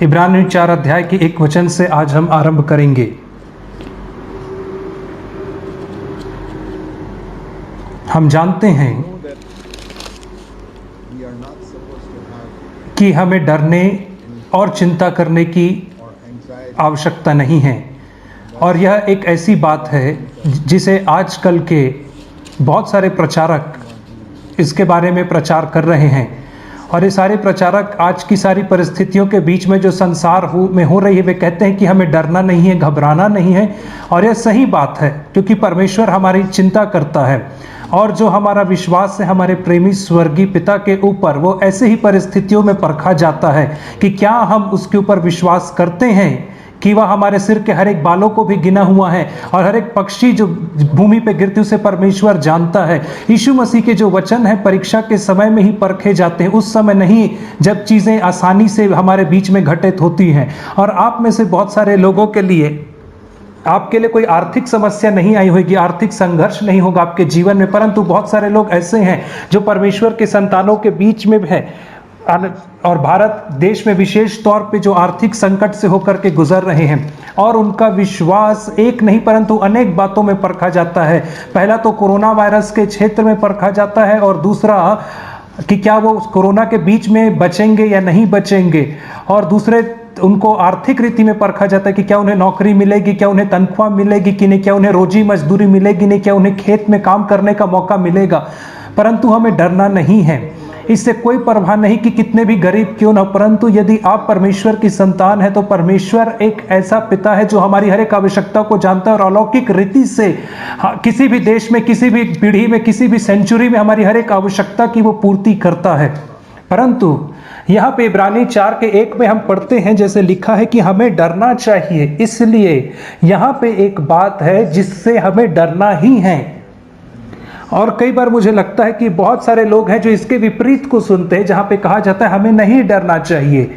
इब्रानी 4 अध्याय के 1 वचन से आज हम आरंभ करेंगे। हम जानते हैं कि हमें डरने और चिंता करने की आवश्यकता नहीं है, और यह एक ऐसी बात है जिसे आजकल के बहुत सारे प्रचारक इसके बारे में प्रचार कर रहे हैं। और ये सारे प्रचारक आज की सारी परिस्थितियों के बीच में जो संसार में हो रही है, वे कहते हैं कि हमें डरना नहीं है, घबराना नहीं है। और यह सही बात है, क्योंकि परमेश्वर हमारी चिंता करता है, और जो हमारा विश्वास है हमारे प्रेमी स्वर्गीय पिता के ऊपर, वो ऐसे ही परिस्थितियों में परखा जाता है कि क्या हम उसके ऊपर विश्वास करते हैं कि वह हमारे सिर के हर एक बालों को भी गिना हुआ है, और हर एक पक्षी जो भूमि पे गिरते उसे परमेश्वर जानता है। यीशु मसीह के जो वचन है परीक्षा के समय में ही परखे जाते हैं, उस समय नहीं जब चीज़ें आसानी से हमारे बीच में घटित होती हैं। और आप में से बहुत सारे लोगों के लिए, आपके लिए कोई आर्थिक समस्या नहीं आई होगी, आर्थिक संघर्ष नहीं होगा आपके जीवन में, परंतु बहुत सारे लोग ऐसे हैं जो परमेश्वर के संतानों के बीच में है, और भारत देश में विशेष तौर पे जो आर्थिक संकट से होकर के गुजर रहे हैं, और उनका विश्वास एक नहीं परंतु अनेक बातों में परखा जाता है। पहला तो कोरोना वायरस के क्षेत्र में परखा जाता है, और दूसरा कि क्या वो कोरोना के बीच में बचेंगे या नहीं बचेंगे, और दूसरे उनको आर्थिक रीति में परखा जाता है कि क्या उन्हें नौकरी मिलेगी, क्या उन्हें तनख्वाह मिलेगी कि नहीं, क्या उन्हें रोजी मजदूरी मिलेगी नहीं, क्या उन्हें खेत में काम करने का मौका मिलेगा। परंतु हमें डरना नहीं है, इससे कोई परवाह नहीं कि कितने भी गरीब क्यों ना, परंतु यदि आप परमेश्वर की संतान है तो परमेश्वर एक ऐसा पिता है जो हमारी हर एक आवश्यकता को जानता है, और अलौकिक रीति से किसी भी देश में, किसी भी पीढ़ी में, किसी भी सेंचुरी में हमारी हर एक आवश्यकता की वो पूर्ति करता है। परंतु यहाँ पे इब्रानी 4 के 1 में हम पढ़ते हैं, जैसे लिखा है कि हमें डरना चाहिए। इसलिए यहाँ पे एक बात है जिससे हमें डरना ही है। और कई बार मुझे लगता है कि बहुत सारे लोग हैं जो इसके विपरीत को सुनते हैं, जहाँ पे कहा जाता है हमें नहीं डरना चाहिए,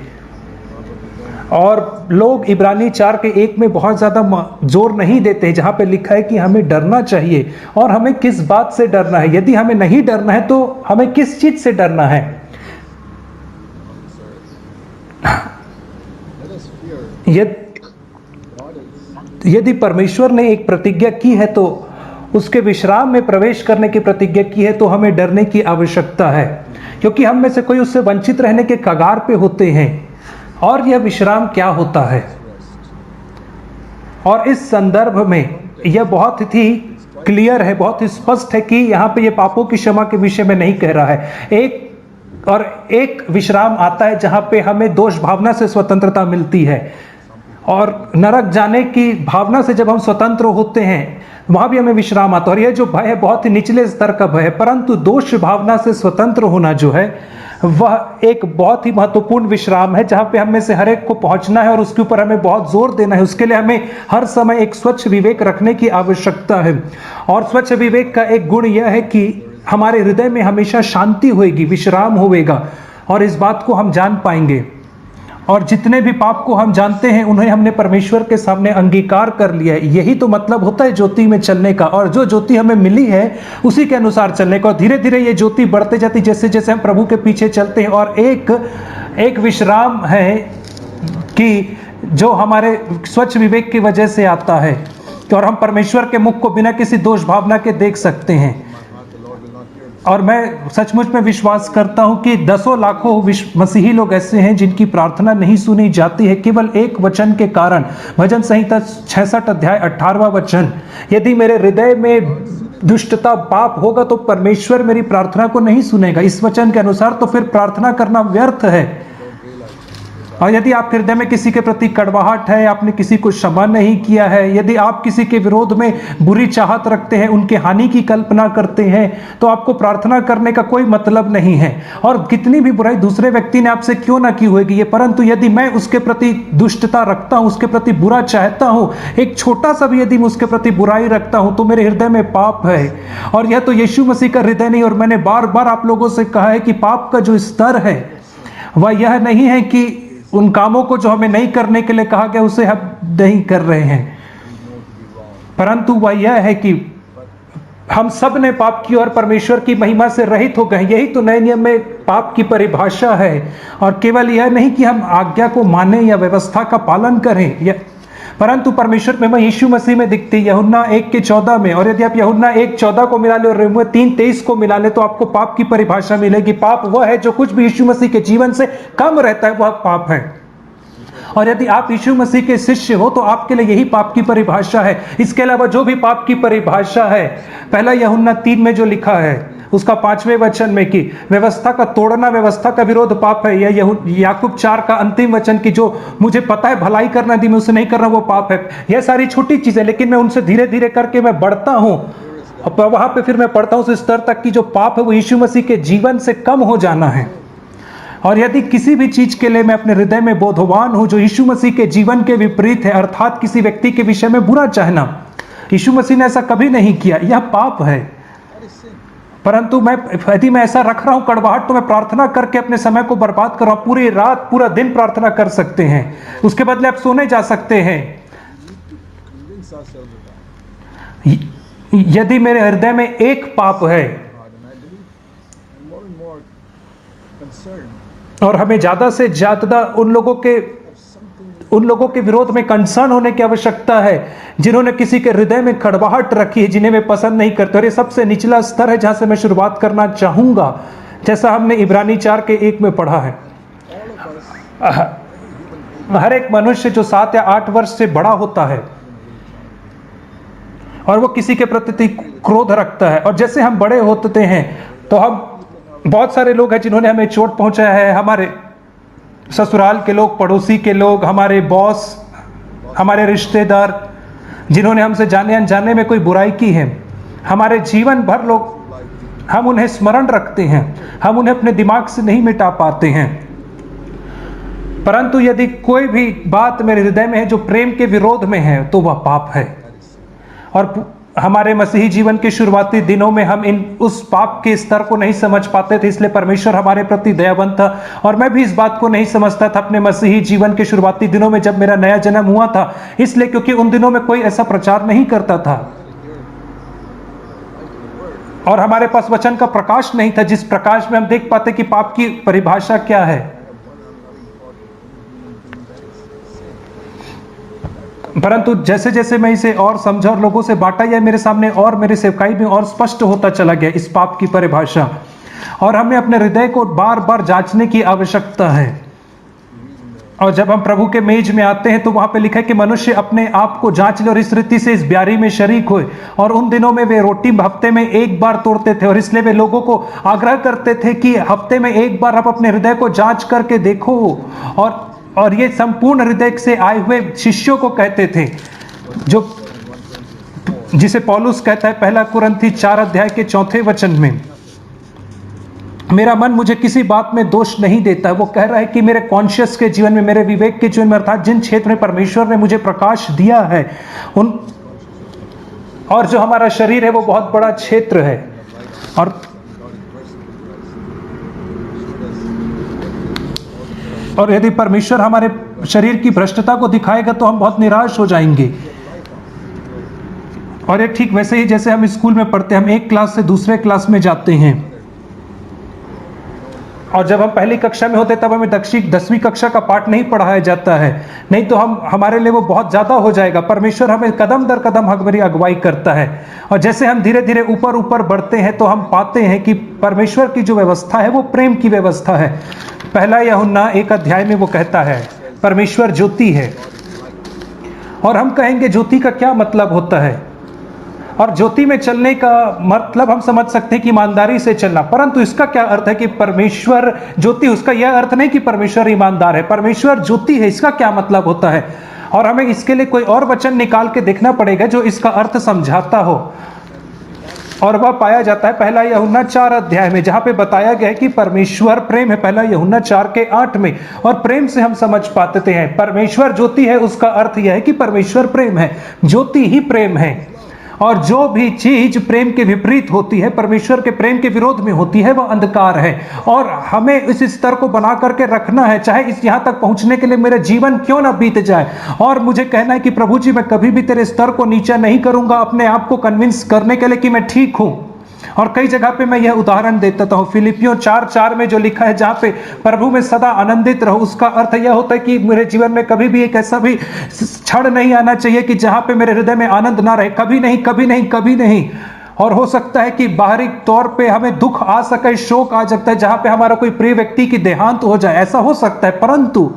और लोग इब्रानी 4 के 1 में बहुत ज़्यादा जोर नहीं देते हैं, जहाँ पे लिखा है कि हमें डरना चाहिए। और हमें किस बात से डरना है? यदि हमें नहीं डरना है तो हमें किस चीज़ से डरना है? यदि परमेश्वर ने एक प्रतिज्ञा की है तो उसके विश्राम में प्रवेश करने की प्रतिज्ञा की है, तो हमें डरने की आवश्यकता है, क्योंकि हम में से कोई उससे वंचित रहने के कगार पे होते हैं। और यह विश्राम क्या होता है? और इस संदर्भ में यह बहुत ही क्लियर है, बहुत ही स्पष्ट है कि यहाँ पे यह पापों की क्षमा के विषय में नहीं कह रहा है। एक विश्राम आता है जहाँ पे हमें दोष भावना से स्वतंत्रता मिलती है, और नरक जाने की भावना से जब हम स्वतंत्र होते हैं वहाँ भी हमें विश्राम आता है। और यह जो भय है बहुत ही निचले स्तर का भय है, परंतु दोष भावना से स्वतंत्र होना जो है वह एक बहुत ही महत्वपूर्ण विश्राम है, जहाँ पे हमें से हर एक को पहुँचना है, और उसके ऊपर हमें बहुत जोर देना है। उसके लिए हमें हर समय एक स्वच्छ विवेक रखने की आवश्यकता है। और स्वच्छ विवेक का एक गुण यह है कि हमारे हृदय में हमेशा शांति होएगी, विश्राम होएगा, और इस बात को हम जान पाएंगे। और जितने भी पाप को हम जानते हैं उन्हें हमने परमेश्वर के सामने अंगीकार कर लिया है। यही तो मतलब होता है ज्योति में चलने का, और जो ज्योति हमें मिली है उसी के अनुसार चलने का। और धीरे धीरे ये ज्योति बढ़ते जाती जैसे जैसे हम प्रभु के पीछे चलते हैं। और एक विश्राम है कि जो हमारे स्वच्छ विवेक की वजह से आता है, और हम परमेश्वर के मुख को बिना किसी दोष भावना के देख सकते हैं। और मैं सचमुच में विश्वास करता हूं कि दसों लाखों मसीही लोग ऐसे हैं जिनकी प्रार्थना नहीं सुनी जाती है केवल एक वचन के कारण। भजन संहिता 66 अध्याय 18वां वचन, यदि मेरे हृदय में दुष्टता पाप होगा तो परमेश्वर मेरी प्रार्थना को नहीं सुनेगा। इस वचन के अनुसार तो फिर प्रार्थना करना व्यर्थ है। और यदि आप हृदय में किसी के प्रति कड़वाहट है, आपने किसी को क्षमा नहीं किया है, यदि आप किसी के विरोध में बुरी चाहत रखते हैं, उनके हानि की कल्पना करते हैं, तो आपको प्रार्थना करने का कोई मतलब नहीं है। और कितनी भी बुराई दूसरे व्यक्ति ने आपसे क्यों ना की होगी ये, परंतु यदि मैं उसके प्रति दुष्टता रखता हूं, उसके प्रति बुरा चाहता हूं, एक छोटा सा भी यदि मैं उसके प्रति बुराई रखता हूं, तो मेरे हृदय में पाप है। और यह तो यीशु मसीह का हृदय नहीं। और मैंने बार बार आप लोगों से कहा है कि पाप का जो स्तर है वह यह नहीं है कि उन कामों को जो हमें नहीं करने के लिए कहा गया उसे हम नहीं कर रहे हैं, परंतु वह यह है कि हम सब ने पाप किया और परमेश्वर की महिमा से रहित हो गए। यही तो नए नियम में पाप की परिभाषा है। और केवल यह नहीं कि हम आज्ञा को माने या व्यवस्था का पालन करें, परंतु परमेश्वर में यीशु मसीह में दिखती है यूहन्ना 1:14 में। और यदि आप यूहन्ना 1:14 को मिला ले और रोमियो 3:23 को मिला ले तो आपको पाप की परिभाषा मिलेगी। पाप वह है जो कुछ भी यीशु मसीह के जीवन से कम रहता है, वह पाप है। और यदि आप यीशु मसीह के शिष्य हो तो आपके लिए यही पाप की परिभाषा है। इसके अलावा जो भी पाप की परिभाषा है, पहला यूहन्ना 3 में जो लिखा है उसका 5वें वचन में कि व्यवस्था का तोड़ना, व्यवस्था का विरोध पाप है। या याकूब 4 का अंतिम वचन की जो मुझे पता है भलाई करना दी मैं उसे नहीं कर रहा वो पाप है। यह सारी छोटी चीजें, लेकिन मैं उनसे धीरे धीरे करके मैं बढ़ता हूं। वहां पे फिर मैं पढ़ता हूं उस स्तर तक की जो पाप है वो यीशु मसीह के जीवन से कम हो जाना है। और यदि किसी भी चीज के लिए मैं अपने हृदय में बोधवान हूं जो यीशु मसीह के जीवन के विपरीत है, अर्थात किसी व्यक्ति के विषय में बुरा चाहना, यीशु मसीह ने ऐसा कभी नहीं किया, यह पाप है। परंतु यदि मैं ऐसा रख रहा हूं कड़वाहट, तो मैं प्रार्थना करके अपने समय को बर्बाद कर रहा हूं। पूरी रात पूरा दिन प्रार्थना कर सकते हैं, उसके बदले आप सोने जा सकते हैं। यदि मेरे हृदय में एक पाप है और हमें ज्यादा से ज्यादा उन लोगों के विरोध में कंसर्न होने की आवश्यकता है जिन्होंने किसी के हृदय में कड़वाहट रखी है, जिन्हें मैं पसंद नहीं करता। और ये सबसे निचला स्तर है जहां से मैं शुरुआत करना चाहूंगा, जैसा हमने इब्रानी 4:1 में पढ़ा है। हर एक मनुष्य जो 7 या 8 वर्ष से बड़ा होता है और वो किसी के प्रति क्रोध रखता है, और जैसे हम बड़े होते हैं तो हम बहुत सारे लोग हैं जिन्होंने हमें चोट पहुंचाया है, हमारे ससुराल के लोग, पड़ोसी के लोग, हमारे बॉस, हमारे रिश्तेदार, जिन्होंने हमसे जाने अनजाने में कोई बुराई की है। हमारे जीवन भर लोग, हम उन्हें स्मरण रखते हैं, हम उन्हें अपने दिमाग से नहीं मिटा पाते हैं। परंतु यदि कोई भी बात मेरे हृदय में है जो प्रेम के विरोध में है तो वह पाप है। और हमारे मसीही जीवन के शुरुआती दिनों में हम उस पाप के स्तर को नहीं समझ पाते थे, इसलिए परमेश्वर हमारे प्रति दयावंत था। और मैं भी इस बात को नहीं समझता था अपने मसीही जीवन के शुरुआती दिनों में जब मेरा नया जन्म हुआ था, इसलिए क्योंकि उन दिनों में कोई ऐसा प्रचार नहीं करता था और हमारे पास वचन का प्रकाश नहीं था जिस प्रकाश में हम देख पाते कि पाप की परिभाषा क्या है। परंतु जैसे जैसे मैं इसे और समझा और लोगों से बांटा, या मेरे सामने और मेरे सेवकाई में और स्पष्ट होता चला गया इस पाप की परिभाषा। और हमें अपने हृदय को बार बार जांचने की आवश्यकता है। और जब हम प्रभु के मेज में आते हैं तो वहां पे लिखा है कि मनुष्य अपने आप को जांच ले और इस रीति से इस ब्यारी में शरीक होए। और उन दिनों में वे रोटी हफ्ते में एक बार तोड़ते थे, और इसलिए वे लोगों को आग्रह करते थे कि हफ्ते में एक बार आप अपने हृदय को जांच करके देखो। और ये संपूर्ण हृदय से आए हुए शिष्यों को कहते थे, जिसे पौलुस कहता है 1 कुरिन्थी 4:4 में, मेरा मन मुझे किसी बात में दोष नहीं देता है। वो कह रहा है कि मेरे कॉन्शियस के जीवन में, मेरे विवेक के जीवन में, अर्थात जिन क्षेत्र में परमेश्वर ने मुझे प्रकाश दिया है और जो हमारा शरीर है वो बहुत बड़ा क्षेत्र है। और यदि परमेश्वर हमारे शरीर की भ्रष्टता को दिखाएगा तो हम बहुत निराश हो जाएंगे। और ये ठीक वैसे ही जैसे हम स्कूल में पढ़ते हैं, हम एक क्लास से दूसरे क्लास में जाते हैं, और जब हम पहली कक्षा में होते तब हमें 10वीं कक्षा का पाठ नहीं पढ़ाया जाता है, नहीं तो हमारे लिए वो बहुत ज्यादा हो जाएगा। परमेश्वर हमें कदम दर कदम हमारी अगुवाई करता है, और जैसे हम धीरे धीरे ऊपर ऊपर बढ़ते हैं तो हम पाते हैं कि परमेश्वर की जो व्यवस्था है वो प्रेम की व्यवस्था है। 1 यूहन्ना 1 में वो कहता है परमेश्वर ज्योति है। और हम कहेंगे ज्योति का क्या मतलब होता है, और ज्योति में चलने का मतलब हम समझ सकते हैं कि ईमानदारी से चलना। परंतु इसका क्या अर्थ है कि परमेश्वर ज्योति, उसका यह अर्थ नहीं कि परमेश्वर ईमानदार है। परमेश्वर ज्योति है, इसका क्या मतलब होता है? और हमें इसके लिए कोई और वचन निकाल के देखना पड़ेगा जो इसका अर्थ समझाता हो, और वह पाया जाता है 1 यूहन्ना 4 में, जहां पे बताया गया है कि परमेश्वर प्रेम है। 1 यूहन्ना 4:8 में। और प्रेम से हम समझ पाते हैं परमेश्वर ज्योति है, उसका अर्थ यह है कि परमेश्वर प्रेम है, ज्योति ही प्रेम है। और जो भी चीज प्रेम के विपरीत होती है, परमेश्वर के प्रेम के विरोध में होती है, वह अंधकार है। और हमें इस स्तर को बना करके रखना है, चाहे इस यहां तक पहुंचने के लिए मेरा जीवन क्यों ना बीत जाए। और मुझे कहना है कि प्रभु जी, मैं कभी भी तेरे स्तर को नीचा नहीं करूंगा अपने आप को कन्विंस करने के लिए कि मैं ठीक हूं। और कई जगह पे मैं यह उदाहरण देता हूँ, फिलिपियों 4:4 में जो लिखा है, जहाँ पे प्रभु में सदा आनंदित रहो, उसका अर्थ यह होता है कि मेरे जीवन में कभी भी एक ऐसा भी क्षण नहीं आना चाहिए कि जहाँ पे मेरे हृदय में आनंद ना रहे, कभी नहीं, कभी नहीं, कभी नहीं। और हो सकता है कि बाहरी तौर पे हमें दुख आ सके, शोक आ सकता है, जहां पे हमारा कोई प्रिय व्यक्ति की देहांत हो जाए, ऐसा हो सकता है, परंतु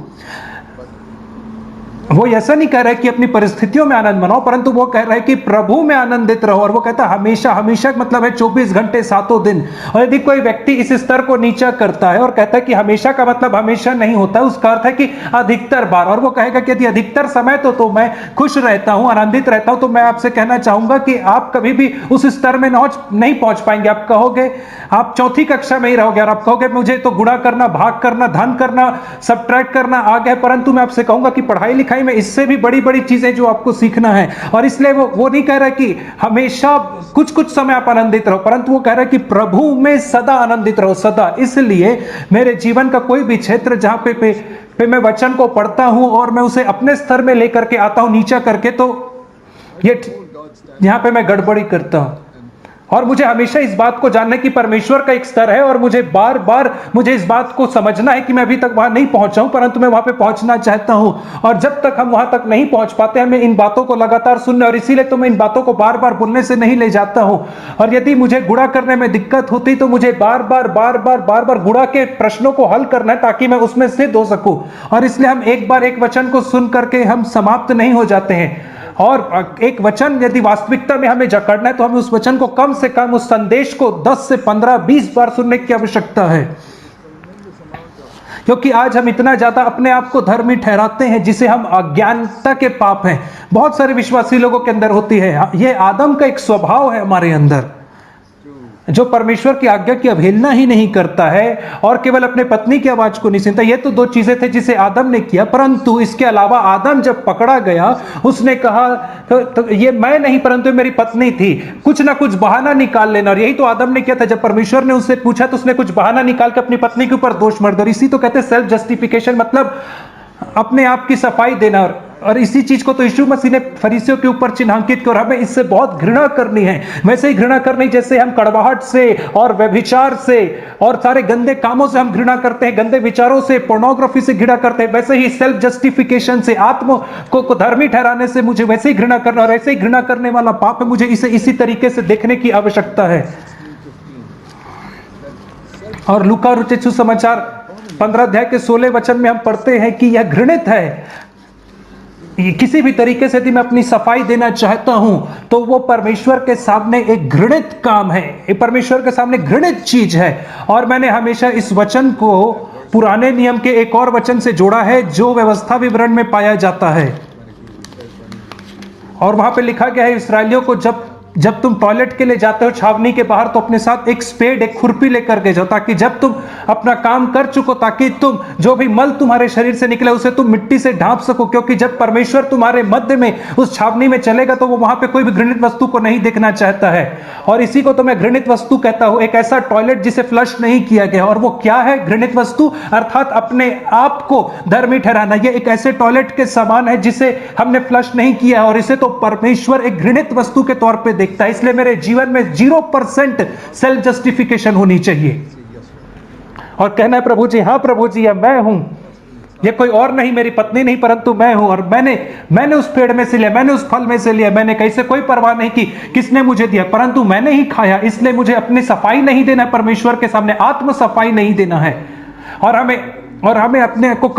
वो ऐसा नहीं कह रहा है कि अपनी परिस्थितियों में आनंद मनाओ, परंतु वो कह रहा है कि प्रभु में आनंदित रहो। और वो कहता है हमेशा, हमेशा मतलब है 24 घंटे 7 दिन। और यदि कोई व्यक्ति इस स्तर को नीचा करता है और कहता है कि हमेशा का मतलब हमेशा नहीं होता है, उसका अर्थ है कि अधिकतर बार। और वो कहेगा कि यदि अधिकतर समय तो मैं खुश रहता हूं, आनंदित रहता हूं, तो मैं आपसे कहना चाहूंगा कि आप कभी भी उस स्तर में नहीं पहुंच पाएंगे। आप कहोगे, आप चौथी कक्षा में ही रहोगे और आप कहोगे मुझे तो गुणा करना, भाग करना, धन करना, सबट्रैक्ट करना आ गया। परंतु मैं आपसे कहूंगा कि पढ़ाई लिखाई में इससे भी बड़ी बड़ी चीजें जो आपको सीखना है। और इसलिए वो नहीं कह रहा कि हमेशा कुछ कुछ समय आप आनंदित रहो, परंतु वो कह रहा है कि प्रभु में सदा आनंदित रहो, सदा। इसलिए मेरे जीवन का कोई भी क्षेत्र जहां पे मैं वचन को पढ़ता हूं और मैं उसे अपने स्तर में लेकर के आता हूं नीचा करके, तो ये यहां पे मैं गड़बड़ी करता हूं। और मुझे हमेशा इस बात को जानना है कि परमेश्वर का एक स्तर है, और मुझे बार बार मुझे इस बात को समझना है कि मैं अभी तक वहां नहीं पहुंचा हूं, परंतु मैं वहां पे पहुंचना चाहता हूं। और जब तक हम वहां तक नहीं पहुंच पाते, हमें इन बातों को लगातार सुनना, और इसीलिए तो मैं इन बातों को बार बार बोलने से नहीं ले जाता हूं। और यदि मुझे गुणा करने में दिक्कत होती तो मुझे बार बार गुणा के प्रश्नों को हल करना है, ताकि मैं उसमें सिद्ध हो सकूं। और इसलिए हम एक बार एक वचन को सुन करके हम समाप्त नहीं हो जाते हैं। और एक वचन यदि वास्तविकता में हमें जकड़ना है, तो हमें उस वचन को कम से कम, उस संदेश को 10 से 15, 20 बार सुनने की आवश्यकता है। क्योंकि आज हम इतना ज्यादा अपने आप को धर्मी ठहराते हैं, जिसे हम अज्ञानता के पाप हैं, बहुत सारे विश्वासी लोगों के अंदर होती है। यह आदम का एक स्वभाव है हमारे अंदर, जो परमेश्वर की आज्ञा की अवहेलना ही नहीं करता है और केवल अपने पत्नी की आवाज को नहीं सुनता। ये तो 2 चीजें थे जिसे आदम ने किया, परंतु इसके अलावा आदम जब पकड़ा गया, उसने कहा तो ये मैं नहीं परंतु मेरी पत्नी थी, कुछ ना कुछ बहाना निकाल लेना। और यही तो आदम ने किया था। जब परमेश्वर ने उससे पूछा तो उसने कुछ बहाना निकाल के अपनी पत्नी के ऊपर दोष मर दिया। इसी तो कहते हैं सेल्फ जस्टिफिकेशन, मतलब अपने आप की सफाई देना। और इसी चीज को तो यीशु मसीह ने फरीसियों के ऊपर चिन्हांकित किया। और हमें इससे बहुत घृणा करनी है, वैसे ही घृणा करनी जैसे हम कड़वाहट से और व्यभिचार से और सारे गंदे कामों से हम घृणा करते हैं, गंदे विचारों से, पोर्नोग्राफी से घृणा करते हैं, वैसे ही सेल्फ जस्टिफिकेशन से, आत्म को धर्मी ठहराने से मुझे वैसे ही घृणा करना। और ऐसे ही घृणा करने वाला पाप है, मुझे इसे इसी तरीके से देखने की आवश्यकता है। और लूका रचित सुसमाचार 15 अध्याय के 16 वचन में हम पढ़ते हैं कि यह घृणित है। किसी भी तरीके से यदि मैं अपनी सफाई देना चाहता हूं, तो वो परमेश्वर के सामने एक घृणित काम है, ये परमेश्वर के सामने घृणित चीज है। और मैंने हमेशा इस वचन को पुराने नियम के एक और वचन से जोड़ा है, जो व्यवस्था विवरण में पाया जाता है। और वहां पे लिखा गया है, इस्राएलियों को जब तुम टॉयलेट के लिए जाते हो छावनी के बाहर, तो अपने साथ एक स्पेड, एक खुरपी लेकर के जाओ, ताकि जब तुम अपना काम कर चुको, ताकि तुम जो भी मल तुम्हारे शरीर से निकले उसे तुम मिट्टी से ढांप सको। क्योंकि जब परमेश्वर तुम्हारे मध्य में उस छावनी में चलेगा, तो वो वहां पे कोई भी घृणित वस्तु को नहीं देखना चाहता है। और इसी को तो मैं घृणित वस्तु कहता हूं, एक ऐसा टॉयलेट जिसे फ्लश नहीं किया गया। और वो क्या है घृणित वस्तु? अर्थात अपने आप को धर्मी ठहराना। ये एक ऐसे टॉयलेट के समान है जिसे हमने फ्लश नहीं किया है, और इसे तो परमेश्वर एक घृणित वस्तु के तौर पर देखता है। इसलिए मेरे जीवन में 0% सेल्फ जस्टिफिकेशन होनी चाहिए, और कहना है प्रभु जी, हाँ प्रभु जी, मैं हूं, ये कोई और नहीं, मेरी पत्नी नहीं, परंतु मैं हूं। और मैंने उस पेड़ में से लिया, मैंने उस फल में से लिया, मैंने कैसे कोई परवाह नहीं की किसने मुझे दिया, परंतु मैंने ही खाया। इसलिए मुझे अपनी सफाई नहीं देना है परमेश्वर के सामने, आत्म सफाई नहीं देना है। और हमें अपने को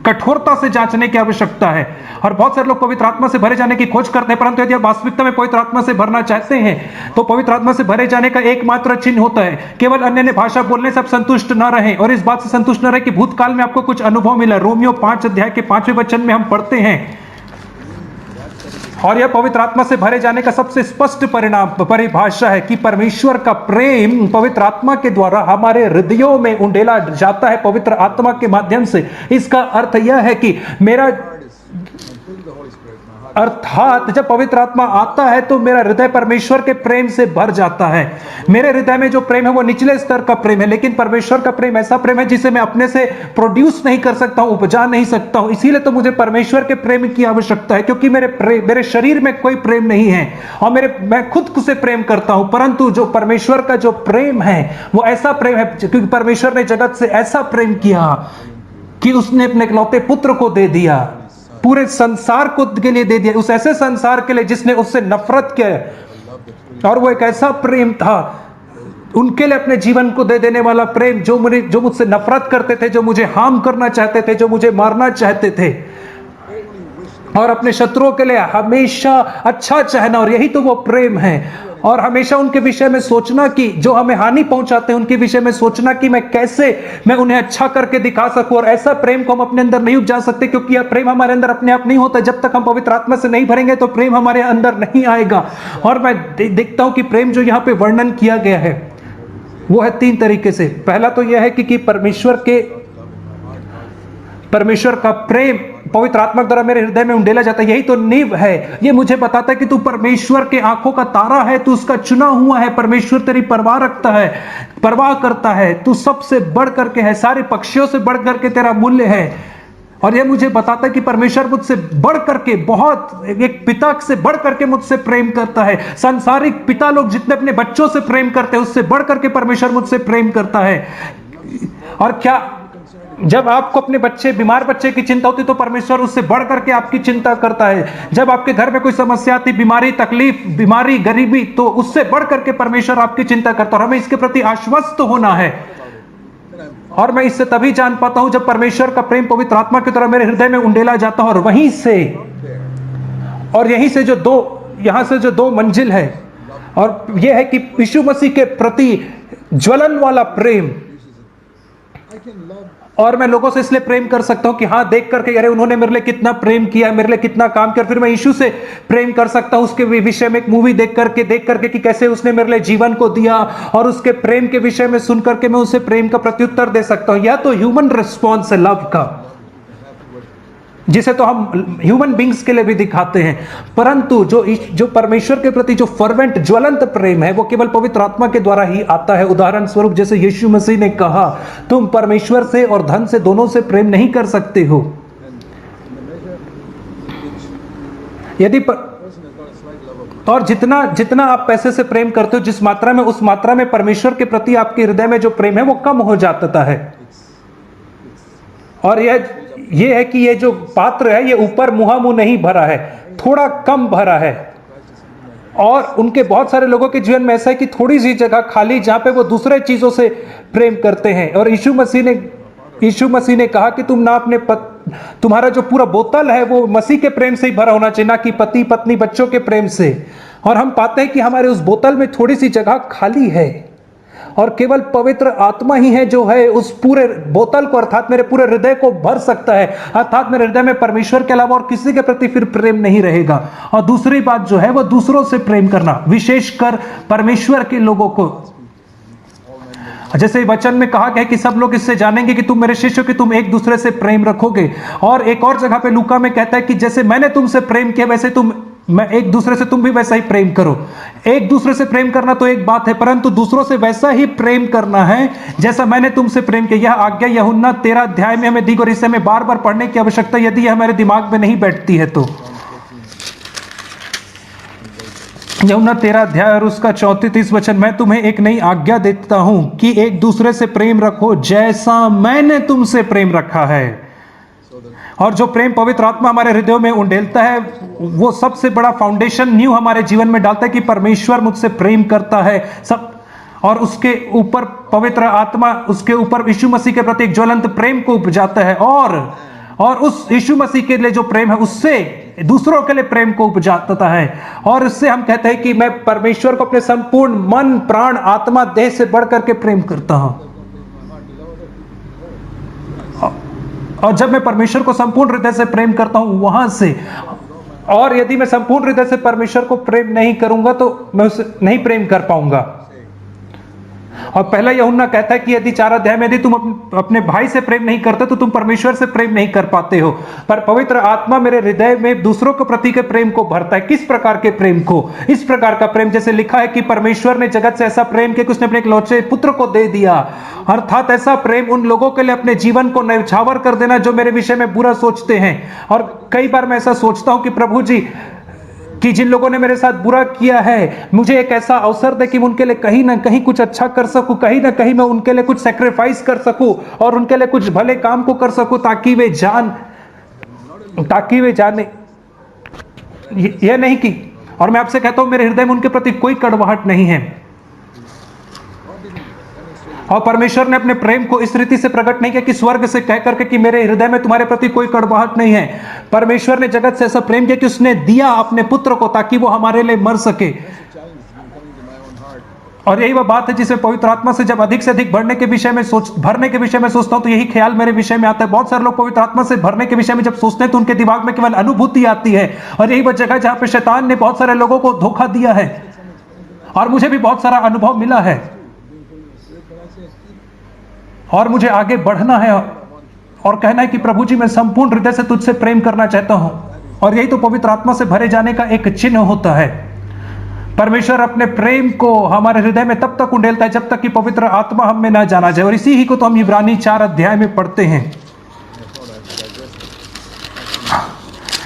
कठोरता से जांचने की आवश्यकता है। और बहुत सारे लोग पवित्र आत्मा से भरे जाने की खोज करते हैं, परंतु यदि आप वास्तविकता में पवित्र आत्मा से भरना चाहते हैं, तो पवित्र आत्मा से भरे जाने का एकमात्र चिन्ह होता है, केवल अन्य भाषा बोलने से आप संतुष्ट न रहें, और इस बात से संतुष्ट न रहे कि भूतकाल में आपको कुछ अनुभव मिला। रोमियो 5 अध्याय के 5वें वचन में हम पढ़ते हैं, और यह पवित्र आत्मा से भरे जाने का सबसे स्पष्ट परिभाषा है कि परमेश्वर का प्रेम पवित्र आत्मा के द्वारा हमारे हृदयों में उंडेला जाता है, पवित्र आत्मा के माध्यम से। इसका अर्थ यह है कि अर्थात जब पवित्र आत्मा आता है तो मेरा हृदय परमेश्वर के प्रेम से भर जाता है। मेरे हृदय में जो प्रेम है वो निचले स्तर का प्रेम है, लेकिन परमेश्वर का प्रेम ऐसा प्रेम है जिसे मैं अपने से प्रोड्यूस नहीं कर सकता हूं, उपजा नहीं सकता हूं। इसीलिए तो मुझे परमेश्वर के प्रेम की आवश्यकता है, क्योंकि मेरे शरीर में कोई प्रेम नहीं है और मैं खुद से प्रेम करता हूं। परंतु जो परमेश्वर का जो प्रेम है वो ऐसा प्रेम है, क्योंकि परमेश्वर ने जगत से ऐसा प्रेम किया कि उसने अपने इकलौते पुत्र को दे दिया, पूरे संसार को के लिए दे दिया, उस ऐसे संसार के लिए जिसने उससे नफरत किया। और वो एक ऐसा प्रेम था, उनके लिए अपने जीवन को दे देने वाला प्रेम, जो मुझसे नफरत करते थे, जो मुझे हार्म करना चाहते थे, जो मुझे मारना चाहते थे, और अपने शत्रुओं के लिए हमेशा अच्छा चाहना। और यही तो वो प्रेम है। और हमेशा उनके विषय में सोचना कि जो हमें हानि पहुंचाते हैं उनके विषय में सोचना कि मैं उन्हें अच्छा करके दिखा सकूं। और ऐसा प्रेम को हम अपने अंदर नहीं उपजा सकते, क्योंकि यह प्रेम हमारे अंदर अपने आप नहीं होता। जब तक हम पवित्र आत्मा से नहीं भरेंगे तो प्रेम हमारे अंदर नहीं आएगा। और मैं देखता हूं कि प्रेम जो यहाँ पे वर्णन किया गया है वो है 3 तरीके से। पहला तो यह है कि परमेश्वर का प्रेम पवित्र आत्मा द्वारा मेरे हृदय में उंडेला जाता है। यही तो नींव है। ये मुझे बताता है कि तू परमेश्वर के आंखों का तारा है, तू उसका चुना हुआ है। परमेश्वर तेरी परवाह रखता है, परवाह करता है। तू सबसे बढ़ करके है, सारे पक्षियों से बढ़ करके तेरा मूल्य है। और यह मुझे बताता है कि परमेश्वर मुझसे बढ़ करके, बहुत एक पिता से बढ़ करके मुझसे प्रेम करता है। सांसारिक पिता लोग जितने अपने बच्चों से प्रेम करते हैं उससे बढ़ करके परमेश्वर मुझसे प्रेम करता है। और क्या जब आपको अपने बीमार बच्चे की चिंता होती तो परमेश्वर उससे बढ़ करके आपकी चिंता करता है। जब आपके घर में कोई समस्या आती, बीमारी, तकलीफ, बीमारी, गरीबी, तो उससे बढ़ करके परमेश्वर आपकी चिंता करता है। और हमें इसके प्रति आश्वस्त होना है। और मैं इससे तभी जान पाता हूं जब परमेश्वर का प्रेम पवित्र आत्मा की तरह मेरे हृदय में उंडेला जाता है। और यहीं से जो दो मंजिल है, और यह है कि यीशु मसीह के प्रति ज्वलन वाला प्रेम। और मैं लोगों से इसलिए प्रेम कर सकता हूं कि हाँ, देख करके अरे उन्होंने मेरे लिए कितना प्रेम किया, मेरे लिए कितना काम किया। फिर मैं यीशु से प्रेम कर सकता हूं उसके विषय में एक मूवी देख करके कि कैसे उसने मेरे लिए जीवन को दिया, और उसके प्रेम के विषय में सुन करके मैं उसे प्रेम का प्रत्युत्तर दे सकता हूं। यह तो ह्यूमन रिस्पॉन्स है लव का, जिसे तो हम ह्यूमन बींग्स के लिए भी दिखाते हैं। परंतु जो परमेश्वर के प्रति जो फर्वेंट ज्वलंत प्रेम है वो केवल पवित्र आत्मा के द्वारा ही आता है। उदाहरण स्वरूप जैसे यीशु मसीह ने कहा, तुम परमेश्वर से और धन से, दोनों से प्रेम नहीं कर सकते हो। और जितना आप पैसे से प्रेम करते हो, जिस मात्रा में, उस मात्रा में परमेश्वर के प्रति आपके हृदय में जो प्रेम है वो कम हो जाता है। और ये है कि ये जो पात्र है ये ऊपर मुहामुह नहीं भरा है, थोड़ा कम भरा है। और उनके बहुत सारे लोगों के जीवन में ऐसा है कि थोड़ी सी जगह खाली, जहां पे वो दूसरे चीजों से प्रेम करते हैं। और यीशु मसीह ने कहा कि तुम ना तुम्हारा जो पूरा बोतल है वो मसीह के प्रेम से ही भरा होना चाहिए, ना कि पति पत्नी बच्चों के प्रेम से। और हम पाते हैं कि हमारे उस बोतल में थोड़ी सी जगह खाली है, और केवल पवित्र आत्मा ही है जो है उस पूरे बोतल को, अर्थात मेरे पूरे हृदय को भर सकता है। अर्थात मेरे हृदय में परमेश्वर के अलावा और किसी के प्रति फिर प्रेम नहीं रहेगा। और दूसरी बात जो है वो दूसरों से प्रेम करना, विशेषकर परमेश्वर के लोगों को। जैसे वचन में कहा गया है कि सब लोग इससे जानेंगे कि तुम मेरे शिष्य हो, कि तुम एक दूसरे से प्रेम रखोगे। और एक और जगह पे लूका में कहता है कि जैसे मैंने तुमसे प्रेम किया वैसे एक दूसरे से तुम भी वैसा ही प्रेम करो। एक दूसरे से प्रेम करना तो एक बात है, परंतु दूसरों से वैसा ही प्रेम करना है जैसा मैंने तुमसे प्रेम किया। यह आज्ञा यूहन्ना 13 अध्याय में हमें दी, और इसे हमें बार बार पढ़ने की आवश्यकता यदि यह हमारे दिमाग में नहीं बैठती है तो। यूहन्ना 13 अध्याय और उसका 34 वचन, मैं तुम्हें एक नई आज्ञा देता हूं कि एक दूसरे से प्रेम रखो जैसा मैंने तुमसे प्रेम रखा है। और जो प्रेम पवित्र आत्मा हमारे हृदयों में उंडेलता है वो सबसे बड़ा फाउंडेशन न्यू हमारे जीवन में डालता है कि परमेश्वर मुझसे प्रेम करता है सब। और उसके ऊपर पवित्र आत्मा, उसके ऊपर यीशु मसीह के प्रति एक ज्वलंत प्रेम को उपजाता है। और उस यीशु मसीह के लिए जो प्रेम है उससे दूसरों के लिए प्रेम को उपजाता है। और इससे हम कहते हैं कि मैं परमेश्वर को अपने संपूर्ण मन, प्राण, आत्मा, देह से बढ़ करके प्रेम करता हूं। और जब मैं परमेश्वर को संपूर्ण हृदय से प्रेम करता हूं वहां से, और यदि मैं संपूर्ण हृदय से परमेश्वर को प्रेम नहीं करूंगा तो मैं उसे नहीं प्रेम कर पाऊंगा। और पहला यूहन्ना कहता है कि यदि 4 अध्याय में यदि तुम अपने भाई से प्रेम नहीं करते तो तुम परमेश्वर से प्रेम नहीं कर पाते हो। पर पवित्र आत्मा मेरे हृदय में दूसरों के प्रति के प्रेम को भरता है। किस प्रकार के प्रेम को? इस प्रकार का प्रेम जैसे लिखा है कि परमेश्वर ने जगत से ऐसा प्रेम किया कि उसने अपने इकलौते पुत्र को दे दिया। अर्थात ऐसा प्रेम उन लोगों के लिए अपने जीवन को न्यौछावर कर देना जो मेरे विषय में बुरा सोचते हैं। और कई बार मैं ऐसा सोचता हूं कि प्रभु जी कि जिन लोगों ने मेरे साथ बुरा किया है, मुझे एक ऐसा अवसर दे कि मैं उनके लिए कहीं ना कहीं कुछ अच्छा कर सकूं, कहीं ना कहीं मैं उनके लिए कुछ सैक्रिफाइस कर सकूं और उनके लिए कुछ भले काम को कर सकूं ताकि वे जाने यह नहीं कि। और मैं आपसे कहता हूं मेरे हृदय में उनके प्रति कोई कड़वाहट नहीं है। और परमेश्वर ने अपने प्रेम को इस रीति से प्रकट नहीं किया कि स्वर्ग से कह करके कि मेरे हृदय में तुम्हारे प्रति कोई कड़वाहट नहीं है। परमेश्वर ने जगत से ऐसा प्रेम किया कि उसने दिया अपने पुत्र को ताकि वो हमारे लिए मर सके। और यही वह बात है जिसे पवित्र आत्मा से जब अधिक से अधिक भरने के विषय में सोचता हूं तो यही ख्याल मेरे विषय में आता है। बहुत सारे लोग पवित्र आत्मा से भरने के विषय में जब सोचते हैं तो उनके दिमाग में केवल अनुभूति आती है। और यही वह जगह जहां पे शैतान ने बहुत सारे लोगों को धोखा दिया है। और मुझे भी बहुत सारा अनुभव मिला है और मुझे आगे बढ़ना है और कहना है कि प्रभु जी मैं संपूर्ण हृदय से तुझसे प्रेम करना चाहता हूं। और यही तो पवित्र आत्मा से भरे जाने का एक चिन्ह होता है। परमेश्वर अपने प्रेम को हमारे हृदय में तब तक उंडेलता है जब तक कि पवित्र आत्मा हम में ना जाना जाए। और इसी ही को तो हम इब्रानी 4 अध्याय में पढ़ते हैं।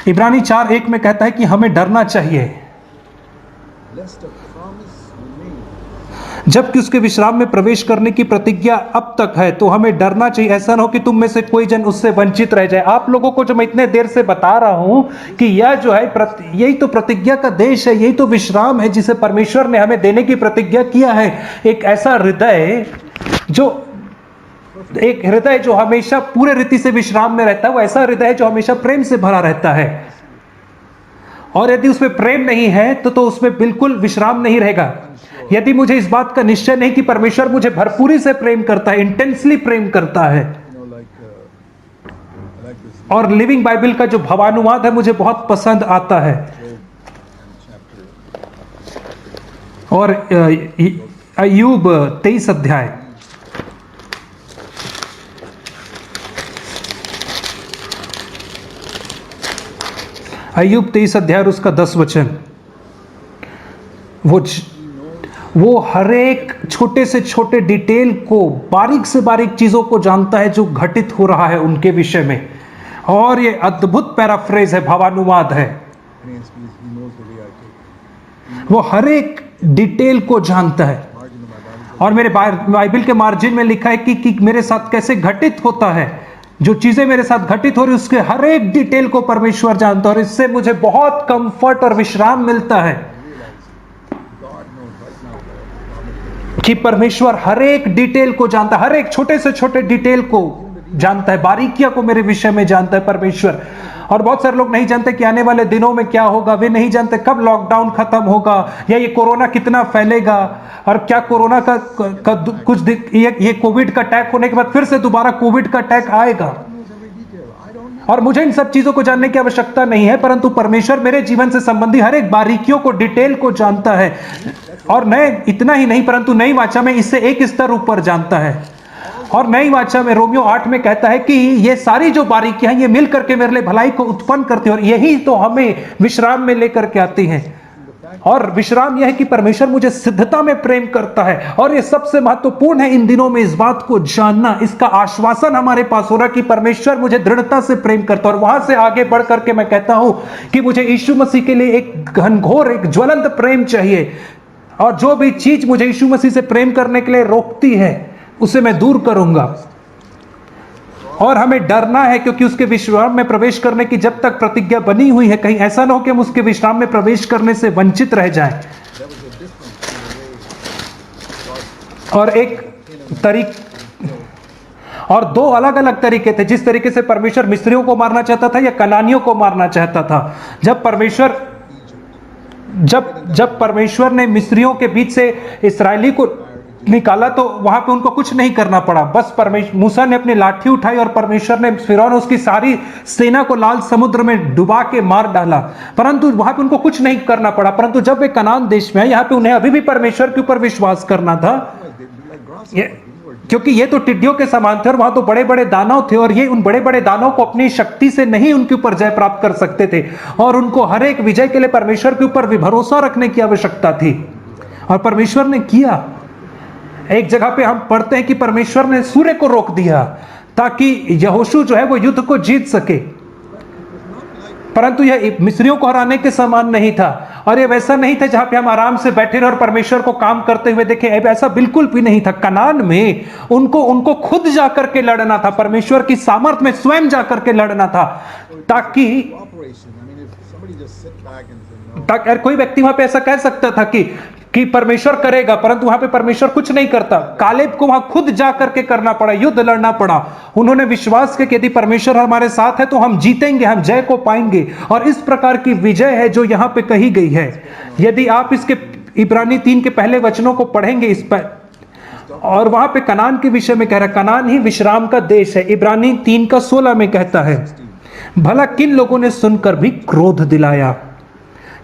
इब्रानी 4:1 में कहता है कि हमें डरना चाहिए जबकि उसके विश्राम में प्रवेश करने की प्रतिज्ञा अब तक है। तो हमें डरना चाहिए, ऐसा ना हो कि तुम में से कोई जन उससे वंचित रह जाए। आप लोगों को जो मैं इतने देर से बता रहा हूं कि यह जो है यही तो प्रतिज्ञा का देश है, यही तो विश्राम है जिसे परमेश्वर ने हमें देने की प्रतिज्ञा किया है। एक ऐसा हृदय जो हमेशा पूरे रीति से विश्राम में रहता है, वो ऐसा हृदय जो हमेशा प्रेम से भरा रहता है। और यदि उसमें प्रेम नहीं है तो उसमें बिल्कुल विश्राम नहीं रहेगा। यदि मुझे इस बात का निश्चय नहीं कि परमेश्वर मुझे भरपूरी से प्रेम करता है, इंटेंसली प्रेम करता है। और लिविंग बाइबल का जो भावानुवाद है मुझे बहुत पसंद आता है। और अय्यूब 23 अध्याय, अय्यूब 23 अध्याय और उसका 10 वचन, वो हर एक छोटे से छोटे डिटेल को, बारीक से बारीक चीजों को जानता है जो घटित हो रहा है उनके विषय में। और ये अद्भुत पैराफ्रेज है, भावानुवाद है। वो हर एक डिटेल को जानता है। और मेरे बाइबल के मार्जिन में लिखा है कि मेरे साथ कैसे घटित होता है, जो चीजें मेरे साथ घटित हो रही उसके हर एक डिटेल को परमेश्वर जानता है। और इससे मुझे बहुत कंफर्ट और विश्राम मिलता है कि परमेश्वर हर एक डिटेल को जानता है, हर एक छोटे से छोटे डिटेल को जानता है, बारीकियां को मेरे विषय में जानता है परमेश्वर। और बहुत सारे लोग नहीं जानते कि आने वाले दिनों में क्या होगा, वे नहीं जानते कब लॉकडाउन खत्म होगा या ये कोरोना कितना फैलेगा और क्या कोरोना का कुछ ये कोविड का अटैक होने के बाद फिर से दोबारा कोविड का अटैक आएगा। और मुझे इन सब चीजों को जानने की आवश्यकता नहीं है, परंतु परमेश्वर मेरे जीवन से संबंधी हर एक बारीकियों को, डिटेल को जानता है। और मैं इतना ही नहीं परंतु नई वाचा में इससे एक स्तर ऊपर जानता है। और नई वाचा में रोमियो 8 में कहता है कि ये सारी जो बारीकियां हैं ये मिल करके मेरे लिए भलाई को उत्पन्न करती है। और यही तो हमें विश्राम में लेकर के आती हैं। और विश्राम यह है कि परमेश्वर मुझे सिद्धता में प्रेम करता है। और ये सबसे महत्वपूर्ण है इन दिनों में इस बात को जानना, इसका आश्वासन हमारे पास हो रहा कि परमेश्वर मुझे दृढ़ता से प्रेम करता है। और वहां से आगे बढ़ करके मैं कहता हूं कि मुझे यीशु मसीह के लिए एक घनघोर, एक ज्वलंत प्रेम चाहिए। और जो भी चीज मुझे यीशु मसीह से प्रेम करने के लिए रोकती है उसे मैं दूर करूंगा। और हमें डरना है क्योंकि उसके विश्राम में प्रवेश करने की जब तक प्रतिज्ञा बनी हुई है, कहीं ऐसा ना हो कि हम उसके विश्राम में प्रवेश करने से वंचित रह जाएं। और दो अलग अलग तरीके थे जिस तरीके से परमेश्वर मिस्रियों को मारना चाहता था या कनानियों को मारना चाहता था। जब परमेश्वर ने मिस्रियों के बीच से इस्राएली को निकाला तो वहां पे उनको कुछ नहीं करना पड़ा। बस मूसा ने अपनी लाठी उठाई और परमेश्वर ने फिरौन उसकी सारी सेना को लाल समुद्र में डुबा के मार डाला, परंतु वहां पे उनको कुछ नहीं करना पड़ा। परंतु जब वे कनान देश में है, यहाँ पे उन्हें अभी भी परमेश्वर के ऊपर विश्वास करना था। क्योंकि ये तो टिड्डियों के समान थे और वहां तो बड़े बड़े दानव थे, और ये उन बड़े बड़े दानव को अपनी शक्ति से नहीं उनके ऊपर जय प्राप्त कर सकते थे, और उनको हर एक विजय के लिए परमेश्वर के ऊपर भी भरोसा रखने की आवश्यकता थी, और परमेश्वर ने किया। एक जगह पे हम पढ़ते हैं कि परमेश्वर ने सूर्य को रोक दिया ताकि यहोशू जो है वो युद्ध को जीत सके, परंतु यह मिस्रियों को हराने के समान नहीं था, और ये वैसा नहीं था जहां पे हम आराम से बैठे रहे और परमेश्वर को काम करते हुए देखे। ऐसा बिल्कुल भी नहीं था। कनान में उनको खुद जाकर के लड़ना था, परमेश्वर की सामर्थ में स्वयं जाकर के लड़ना था, ताकि कोई व्यक्ति वहां पे ऐसा कह सकता था कि परमेश्वर करेगा, परंतु वहां पे परमेश्वर कुछ नहीं करता। कालेब को वहां खुद जाकर के करना पड़ा, युद्ध लड़ना पड़ा। उन्होंने विश्वास किया कि यदि परमेश्वर हमारे साथ है तो हम जीतेंगे, हम जय को पाएंगे, और इस प्रकार की विजय है जो यहां पे कही गई है। यदि आप इसके इब्रानी 3 के पहले वचनों को पढ़ेंगे इस पर, और वहां पे कनान के विषय में कह रहा है, कनान ही विश्राम का देश है। इब्रानी 3 का 16 में कहता है, भला किन लोगों ने सुनकर भी क्रोध दिलाया?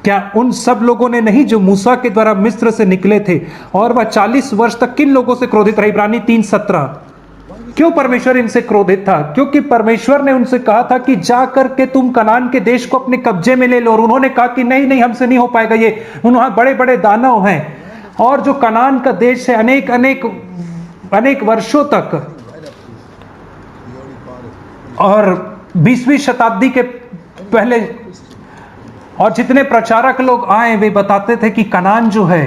क्या उन सब लोगों ने नहीं जो मूसा के द्वारा मिस्र से निकले थे, और वह 40 वर्ष तक किन लोगों से क्रोधित रहे? इब्रानी 3:17। क्यों परमेश्वर इनसे क्रोधित था? क्योंकि परमेश्वर ने उनसे कहा था कि जा करके तुम कनान के देश को अपने कब्जे में ले लो, और उन्होंने कहा कि नहीं नहीं, हमसे नहीं हो पाएगा, ये वहां बड़े बड़े दानव हैं। और जो कनान का देश है अनेक वर्षों तक, और 20वीं शताब्दी के पहले, और जितने प्रचारक लोग आए वे बताते थे कि कनान जो है,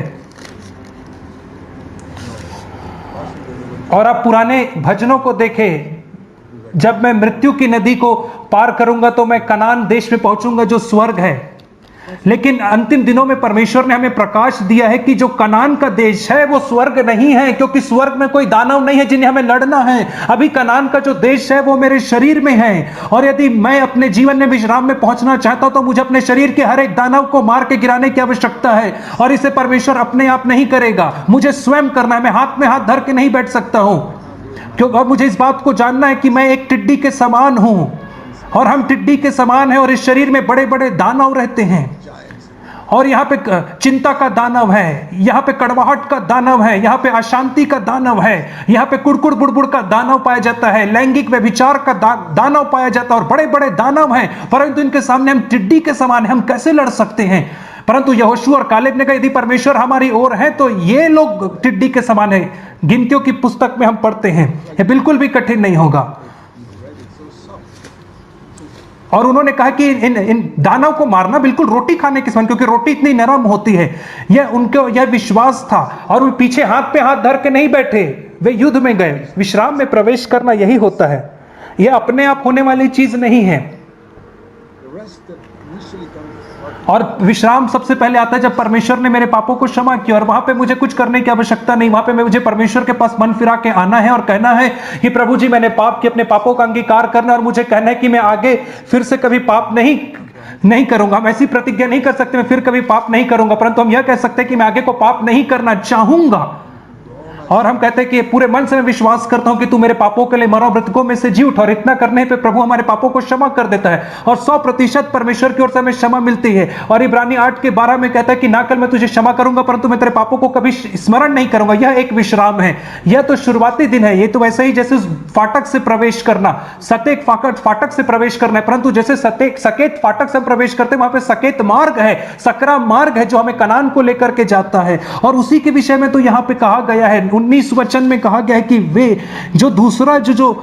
और आप पुराने भजनों को देखें, जब मैं मृत्यु की नदी को पार करूंगा तो मैं कनान देश में पहुंचूंगा जो स्वर्ग है। लेकिन अंतिम दिनों में परमेश्वर ने हमें प्रकाश दिया है कि जो कनान का देश है वो स्वर्ग नहीं है, क्योंकि स्वर्ग में कोई दानव नहीं है जिन्हें हमें लड़ना है। अभी कनान का जो देश है वो मेरे शरीर में है, और यदि मैं अपने जीवन में विश्राम में पहुंचना चाहता हूं तो मुझे अपने शरीर के हर एक दानव को मार के गिराने की आवश्यकता है, और इसे परमेश्वर अपने आप नहीं करेगा, मुझे स्वयं करना है। मैं हाथ में हाथ धर के नहीं बैठ सकता हूं, क्योंकि मुझे इस बात को जानना है कि मैं एक टिड्डी के समान हूं, और हम टिड्डी के समान हैं, और इस शरीर में बड़े बड़े दानव रहते हैं, और यहाँ पे चिंता का दानव है, यहाँ पे कड़वाहट का दानव है, यहाँ पे अशांति का दानव है, यहाँ पे कुड़कुड़ बुड़बुड़ का दानव पाया जाता है, लैंगिक व्यभिचार का दानव पाया जाता है, और बड़े बड़े दानव हैं, परंतु इनके सामने हम टिड्डी के समान हैं, हम कैसे लड़ सकते हैं? परंतु यहोशू और कालेब ने कहा यदि परमेश्वर हमारी ओर है तो ये लोग टिड्डी के समान है। गिनतियों की पुस्तक में हम पढ़ते हैं, ये बिल्कुल भी कठिन नहीं होगा। और उन्होंने कहा कि इन दानव को मारना बिल्कुल रोटी खाने के समान, क्योंकि रोटी इतनी नरम होती है। यह विश्वास था, और वे पीछे हाथ पे हाथ धर के नहीं बैठे, वे युद्ध में गए। विश्राम में प्रवेश करना यही होता है, यह अपने आप होने वाली चीज नहीं है। और विश्राम सबसे पहले आता है जब परमेश्वर ने मेरे पापों को क्षमा किया, और वहां पे मुझे कुछ करने की आवश्यकता नहीं। वहां पे मुझे परमेश्वर के पास मन फिरा के आना है और कहना है कि प्रभु जी मैंने पाप किया, अपने पापों का अंगीकार करना, और मुझे कहना है कि मैं आगे फिर से कभी पाप नहीं करूंगा। हम ऐसी प्रतिज्ञा नहीं कर सकते मैं फिर कभी पाप नहीं करूंगा, परंतु हम यह कह सकते हैं कि मैं आगे को पाप नहीं करना चाहूंगा। और हम कहते हैं कि पूरे मन से मैं विश्वास करता हूं कि तू मेरे पापों के लिए मरा, मृतकों में से जी उठा, और इतना करने पे प्रभु हमारे पापों को क्षमा कर देता है, और 100% परमेश्वर की ओर से हमें क्षमा मिलती है। और इब्रानी 8:12 में कहता है कि ना कल मैं तुझे क्षमा करूंगा, परंतु मैं तेरे पापों को कभी स्मरण नहीं करूंगा। यह एक विश्राम है। यह तो शुरुआती दिन है, ये तो वैसे ही जैसे फाटक से प्रवेश करना, सकेत फाटक से प्रवेश करना है, परंतु जैसे सकेत फाटक से प्रवेश करते हैं, वहां पे सकेत मार्ग है, सकरा मार्ग है जो हमें कनान को लेकर के जाता है। और उसी के विषय में तो यहां पे कहा गया है, 19 वचन में कहा गया है कि वे जो दूसरा जो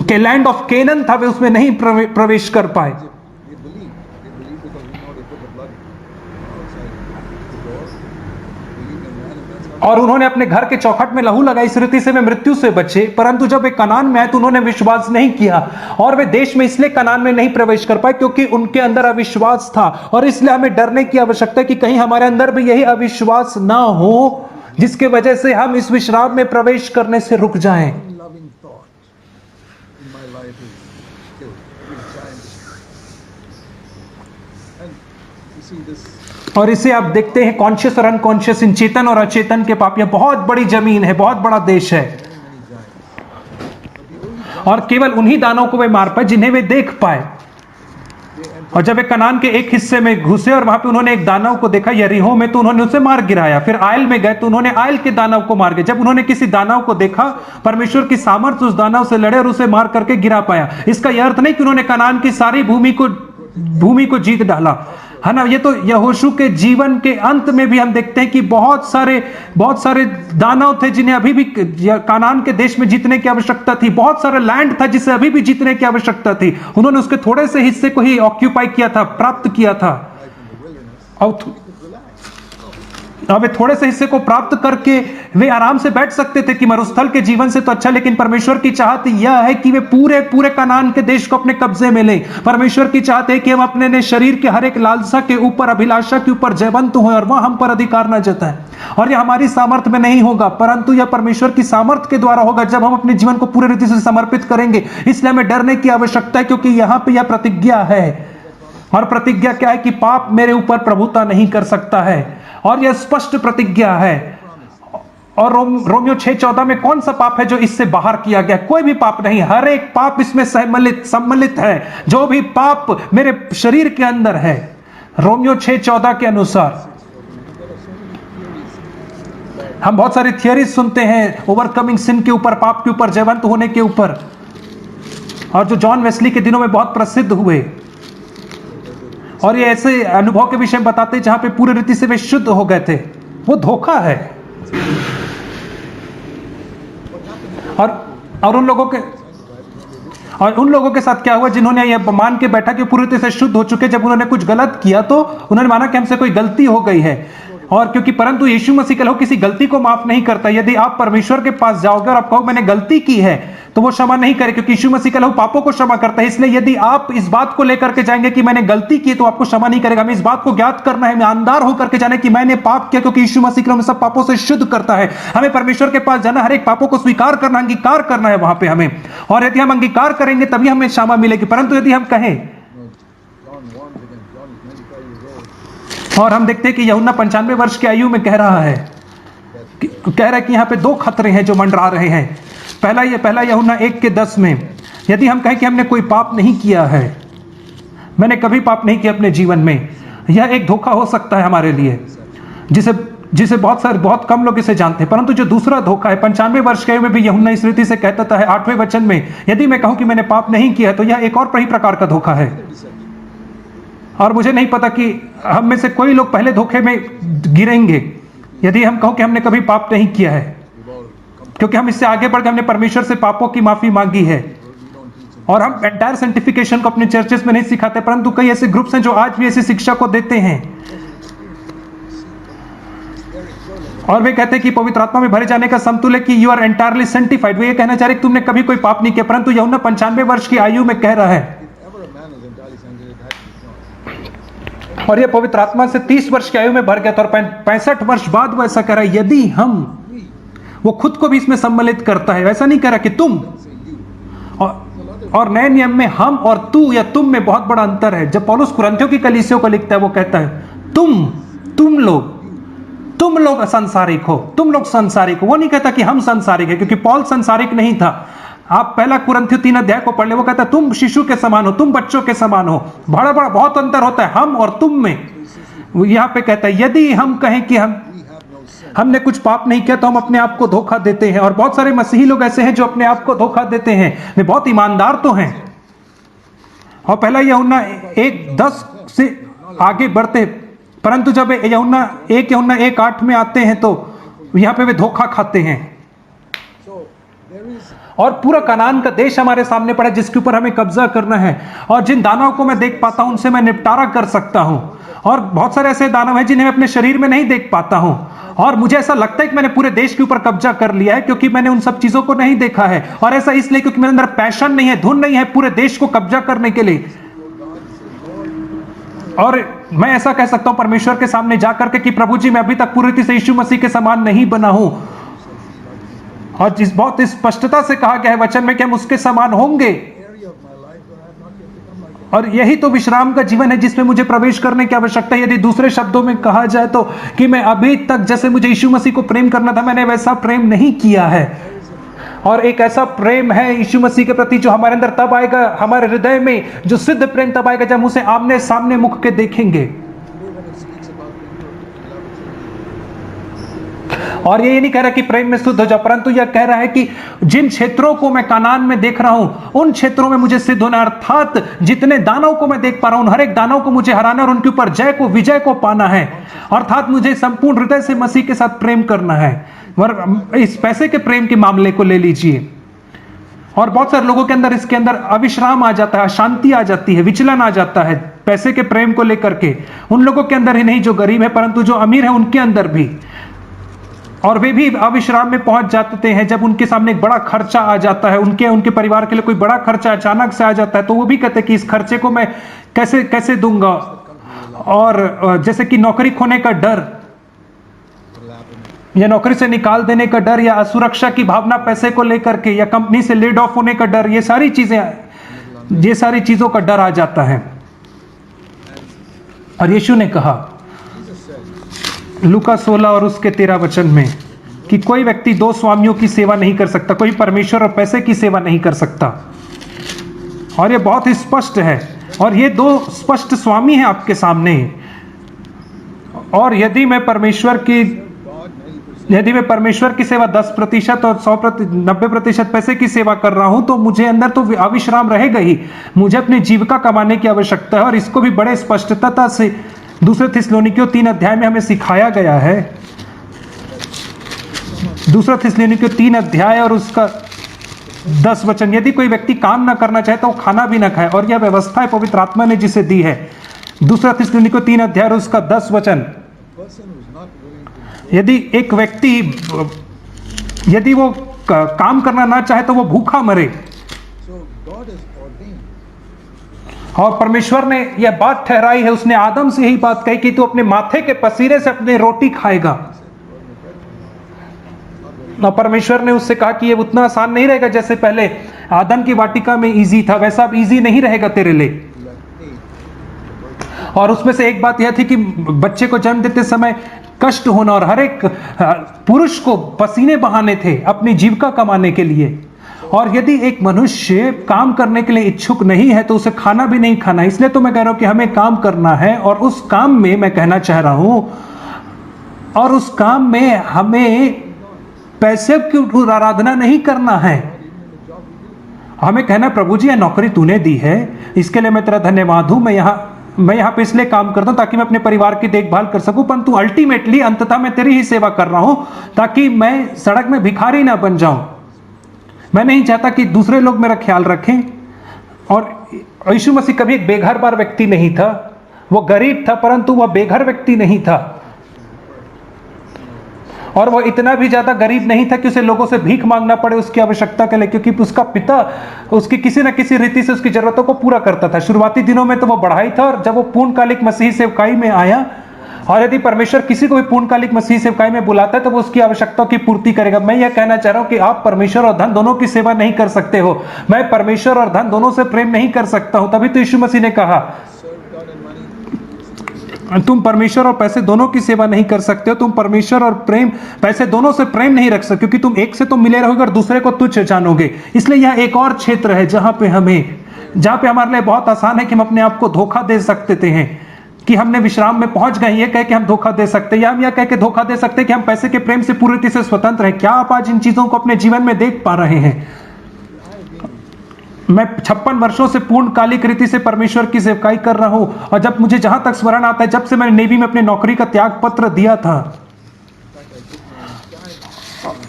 के लैंड ऑफ केनन था वे उसमें नहीं प्रवेश कर पाए। और उन्होंने अपने घर के चौखट में लहू लगाई, इस रीति से वे मृत्यु से बचे। परंतु जब वे कनान में आए तो उन्होंने विश्वास नहीं किया, और वे देश में इसलिए कनान में नहीं प्रवेश कर पाए क्योंकि उनके अंदर अविश्वास था। और इसलिए हमें डरने की आवश्यकता है कि कहीं हमारे अंदर भी यही अविश्वास ना हो, जिसके वजह से हम इस विश्राम में प्रवेश करने से रुक जाएं। और इसे आप देखते हैं कॉन्शियस और अनकॉन्शियस, इन चेतन और अचेतन के पाप। यह बहुत बड़ी जमीन है, बहुत बड़ा देश है, और केवल उन्हीं दानों को वे मार पाए जिन्हें वे देख पाए। और जब वे कनान के एक हिस्से में घुसे और वहां पे उन्होंने एक दानव को देखा यरीहो में, तो उन्होंने उसे मार गिराया। फिर आयल में गए तो उन्होंने आयल के दानव को मार गए। जब उन्होंने किसी दानव को देखा, परमेश्वर की सामर्थ्य उस दानव से लड़े और उसे मार करके गिरा पाया। इसका यह अर्थ नहीं कि उन्होंने कनान की सारी भूमि को जीत डाला, है ना। ये तो यहोशू के जीवन के अंत में भी हम देखते हैं कि बहुत सारे दानव थे जिन्हें अभी भी कनान के देश में जीतने की आवश्यकता थी। बहुत सारा लैंड था जिसे अभी भी जीतने की आवश्यकता थी। उन्होंने उसके थोड़े से हिस्से को ही ऑक्यूपाई किया था, प्राप्त किया था। अब वे थोड़े से हिस्से को प्राप्त करके वे आराम से बैठ सकते थे कि मरुस्थल के जीवन से तो अच्छा, लेकिन परमेश्वर की चाहत यह है कि वे पूरे कनान के देश को अपने कब्जे में लें। परमेश्वर की चाहत है कि हम अपने शरीर के हर एक लालसा के ऊपर, अभिलाषा के ऊपर जयवंत हों और वह हम पर अधिकार न जताएं। और यह हमारी सामर्थ्य में नहीं होगा, परंतु यह परमेश्वर की सामर्थ्य के द्वारा होगा जब हम अपने जीवन को पूरे रीति से समर्पित करेंगे। इसलिए हमें डरने की आवश्यकता है, क्योंकि यहां पर यह प्रतिज्ञा है। और प्रतिज्ञा क्या है कि पाप मेरे ऊपर प्रभुता नहीं कर सकता है, और यह स्पष्ट प्रतिज्ञा है। और रोमियो 6:14 में कौन सा पाप है जो इससे बाहर किया गया? कोई भी पाप नहीं, हर एक पाप इसमें सम्मिलित है। जो भी पाप मेरे शरीर के अंदर है, रोमियो 6:14 के अनुसार। हम बहुत सारी थियरीज सुनते हैं ओवरकमिंग सिन के ऊपर, पाप के ऊपर, जयवंत होने के ऊपर, और जो जॉन वेस्ली के दिनों में बहुत प्रसिद्ध हुए। और ये ऐसे अनुभव के विषय में बताते हैं जहां पे पूरी रीति से वे शुद्ध हो गए थे। वो धोखा है। और उन लोगों के साथ क्या हुआ जिन्होंने ये मान के बैठा कि पूरी रीति से शुद्ध हो चुके, जब उन्होंने कुछ गलत किया तो उन्होंने माना कि हमसे कोई गलती हो गई है। और क्योंकि परंतु यीशु मसीह का लहू किसी गलती को माफ नहीं करता। यदि आप परमेश्वर के पास जाओगे और आप कहो मैंने गलती की है, तो वो क्षमा नहीं करे, क्योंकि यीशु मसीह का लहू पापों को क्षमा करता है। इसलिए यदि आप इस बात को लेकर के जाएंगे कि मैंने गलती की, तो आपको क्षमा नहीं करेगा। हमें इस बात को ज्ञात करना है, ईमानदार होकर के जाने कि मैंने पाप किया, क्योंकि यीशु मसीह का लहू सब पापों से शुद्ध करता है। हमें परमेश्वर के पास जाना, हर एक पापों को स्वीकार करना, अंगीकार करना है वहां पे हमें। और यदि हम अंगीकार करेंगे तभी हमें क्षमा मिलेगी। परंतु यदि हम कहें, और हम देखते हैं कि यूहन्ना 95 वर्ष की आयु में कह रहा है कि यहाँ पे दो खतरे हैं जो मंडरा रहे हैं। पहला यूहन्ना 1:10 में, यदि हम कहें कि हमने कोई पाप नहीं किया है, मैंने कभी पाप नहीं किया अपने जीवन में, यह एक धोखा हो सकता है हमारे लिए, जिसे बहुत कम लोग इसे जानते हैं। परंतु जो दूसरा धोखा है, 95 वर्ष की आयु में भी यूहन्ना इस रीति से कहता है 8वें वचन में, यदि मैं कहूं कि मैंने पाप नहीं किया, तो यह एक और प्रकार का धोखा है। और मुझे नहीं पता कि हम में से कोई लोग पहले धोखे में गिरेंगे यदि हम कहो कि हमने कभी पाप नहीं किया है, क्योंकि हम इससे आगे बढ़ के हमने परमेश्वर से पापों की माफी मांगी है। और हम एंटायर सेंटिफिकेशन को अपने चर्चेस में नहीं सिखाते, परंतु कई ऐसे ग्रुप्स हैं जो आज भी ऐसी शिक्षा को देते हैं। और वे कहते हैं कि पवित्र आत्मा में भरे जाने का समतुल्य कि यू आर एंटायरली सेंटिफाइड। वे ये कहना चाह रहे कि तुमने कभी कोई पाप नहीं किया, परंतु यूहन्ना 95 वर्ष की आयु में कह रहा है, और यह पवित्र आत्मा से 30 वर्ष की आयु में भर गया था, और 65 वर्ष बाद वो ऐसा कह रहा है। यदि वो खुद को भी इसमें सम्मिलित करता है, वैसा नहीं कह रहा कि तुम, और नए नियम में हम और तू या तुम में बहुत बड़ा अंतर है। जब पौलुस कुरिन्थियों की कलीसियों को लिखता है, वो कहता है तुम लोग सांसारिक हो, तुम लोग सांसारिक हो। वो नहीं कहता कि हम सांसारिक है, क्योंकि पौल सांसारिक नहीं था। आप पहला कुरिन्थियों 3 अध्याय को पढ़ ले, वो कहता है तुम शिशु के समान हो, तुम बच्चों के समान हो। बड़ा बहुत अंतर होता है हम और तुम में। वो यहाँ पे कहता है यदि हम कहें कि हमने कुछ पाप नहीं किया, तो हम अपने आप को धोखा देते हैं। और बहुत सारे मसीही लोग ऐसे हैं जो अपने आप को धोखा देते हैं। वे बहुत ईमानदार तो हैं। और पहला यूहन्ना 1:10 से आगे बढ़ते, परंतु जब यूहन्ना 1:8 में आते हैं, तो यहाँ पे वे धोखा खाते हैं। और पूरा कनान का देश हमारे सामने पड़ा, जिसके ऊपर हमें कब्जा करना है। और जिन दानवों को मैं देख पाता हूं, उनसे मैं निपटारा कर सकता हूं। और बहुत सारे ऐसे दानव हैं जिन्हें मैं अपने शरीर में नहीं देख पाता हूं, और मुझे ऐसा लगता है कि मैंने पूरे देश के ऊपर कब्जा कर लिया है, क्योंकि मैंने उन सब चीजों को नहीं देखा है। और ऐसा इसलिए क्योंकि मेरे अंदर पैशन नहीं है, धुन नहीं है पूरे देश को कब्जा करने के लिए। और मैं ऐसा कह सकता हूं परमेश्वर के सामने जाकर के कि प्रभु जी, मैं अभी तक पूरी रीति से यीशु मसीह के समान नहीं बना हूं। और जिस बहुत स्पष्टता से कहा गया है वचन में कि हम उसके समान होंगे। और यही तो विश्राम का जीवन है जिसमें मुझे प्रवेश करने की आवश्यकता है। यदि दूसरे शब्दों में कहा जाए तो कि मैं अभी तक जैसे मुझे यीशु मसीह को प्रेम करना था, मैंने वैसा प्रेम नहीं किया है। और एक ऐसा प्रेम है यीशु मसीह के प्रति जो हमारे अंदर तब आएगा, हमारे हृदय में जो सिद्ध प्रेम तब आएगा जब हम उसे आमने सामने मुख के देखेंगे। और ये नहीं कह रहा कि प्रेम में शुद्ध हो जाओ, परंतु यह कह रहा है कि जिन क्षेत्रों को मैं कानान में देख रहा हूं उन क्षेत्रों में मुझे सिद्ध होना, अर्थात जितने दानव को मैं देख पा रहा हूं हर एक दानव को मुझे हराना और उनके ऊपर जय को, विजय को पाना है। अर्थात मुझे संपूर्ण हृदय से मसीह के साथ प्रेम करना है। इस पैसे के प्रेम के मामले को ले लीजिए, और बहुत सारे लोगों के अंदर इसके अंदर अविश्राम आ जाता है, शांति आ जाती है, विचलन आ जाता है पैसे के प्रेम को लेकर के। उन लोगों के अंदर ही नहीं जो गरीब है, परंतु जो अमीर है उनके अंदर भी। और वे भी अविश्राम में पहुंच जाते हैं जब उनके सामने एक बड़ा खर्चा आ जाता है, उनके परिवार के लिए कोई बड़ा खर्चा अचानक से आ जाता है, तो वो भी कहते हैं कि इस खर्चे को मैं कैसे कैसे दूंगा। और जैसे कि नौकरी खोने का डर या नौकरी से निकाल देने का डर या असुरक्षा की भावना पैसे को लेकर के, या कंपनी से लेड ऑफ होने का डर, ये सारी चीजों का डर आ जाता है। और यीशु ने कहा लूका 16 और उसके 13 वचन में कि कोई व्यक्ति दो स्वामियों की सेवा नहीं कर सकता, कोई परमेश्वर और पैसे की सेवा नहीं कर सकता। और ये बहुत ही स्पष्ट है, और ये दो स्पष्ट स्वामी हैं आपके सामने। और यदि मैं परमेश्वर की सेवा 10% और 90% पैसे की सेवा कर रहा हूं, तो मुझे अंदर तो अविश्राम रहेगा ही। मुझे अपनी जीविका कमाने की आवश्यकता है, और इसको भी बड़े स्पष्टता से दूसरे थिस्सलुनीकियों 3 अध्याय में हमें सिखाया गया है। दूसरा थिस्सलुनीकियों 3 अध्याय और उसका 10 वचन, यदि कोई व्यक्ति काम ना करना चाहे तो वो खाना भी ना खाए, और यह व्यवस्था है पवित्र आत्मा ने जिसे दी है। दूसरा थिस्सलुनीकियों 3 अध्याय और उसका 10 वचन, यदि एक व्यक्ति यदि वो काम करना ना चाहे तो वो भूखा मरे। और परमेश्वर ने यह बात ठहराई है, उसने आदम से यही बात कही कि तू अपने माथे के पसीने से अपनी रोटी खाएगा। और परमेश्वर ने उससे कहा कि ये उतना आसान नहीं रहेगा जैसे पहले आदम की वाटिका में इजी था, वैसा अब इजी नहीं रहेगा तेरे लिए। और उसमें से एक बात यह थी कि बच्चे को जन्म देते समय कष्ट होना, और हर एक पुरुष को पसीने बहाने थे अपनी जीविका कमाने के लिए। और यदि एक मनुष्य काम करने के लिए इच्छुक नहीं है तो उसे खाना भी नहीं खाना। इसलिए तो मैं कह रहा हूं कि हमें काम करना है, और उस काम में मैं कहना चाह रहा हूं, और उस काम में हमें पैसे की आराधना नहीं करना है। हमें कहना प्रभु जी यह नौकरी तूने दी है, इसके लिए मैं तेरा धन्यवाद हूं। मैं यहाँ पे इसलिए काम करता हूं ताकि मैं अपने परिवार की देखभाल कर सकूं, परंतु अल्टीमेटली अंततः मैं तेरी ही सेवा कर रहा हूं ताकि मैं सड़क में भिखारी ना बन जाऊं। मैं नहीं चाहता कि दूसरे लोग मेरा ख्याल रखें। और यीशु मसीह कभी एक बेघर बार व्यक्ति नहीं था, वो गरीब था परंतु वह बेघर व्यक्ति नहीं था। और वह इतना भी ज्यादा गरीब नहीं था कि उसे लोगों से भीख मांगना पड़े उसकी आवश्यकता के लिए, क्योंकि उसका पिता उसकी किसी न किसी रीति से उसकी जरूरतों को पूरा करता था। शुरुआती दिनों में तो वो बढ़ा ही था, और जब वो पूर्णकालिक मसीह सेवकाई में आया, और यदि परमेश्वर किसी को भी पूर्णकालिक मसीह सेवकाई में बुलाता है तो वो उसकी आवश्यकताओं की पूर्ति करेगा। मैं यह कहना चाह रहा हूं कि आप परमेश्वर और धन दोनों की सेवा नहीं कर सकते हो। मैं परमेश्वर और धन दोनों से प्रेम नहीं कर सकता हूं। तभी तो यीशु मसीह ने कहा तुम परमेश्वर और पैसे दोनों की सेवा नहीं कर सकते हो। तुम परमेश्वर और पैसे दोनों से प्रेम नहीं रख सकते, क्योंकि तुम एक से तो मिले रहोगे और दूसरे को तुच्छ जानोगे। इसलिए यह एक और क्षेत्र है जहां पे हमारे लिए बहुत आसान है कि हम अपने आप को धोखा दे सकते हैं कि हमने विश्राम में पहुंच गए, ये कह के हम धोखा दे सकते हैं, या हम यह कह के धोखा दे सकते हैं कि हम पैसे के प्रेम से पूरी रीति से स्वतंत्र हैं। क्या आप आज इन चीजों को अपने जीवन में देख पा रहे हैं? मैं 56 वर्षों से पूर्णकालिक रीति से परमेश्वर की सेवकाई कर रहा हूं, और जब मुझे जहां तक स्मरण आता है, जब से मैंने नेवी में अपने नौकरी का त्याग पत्र दिया था,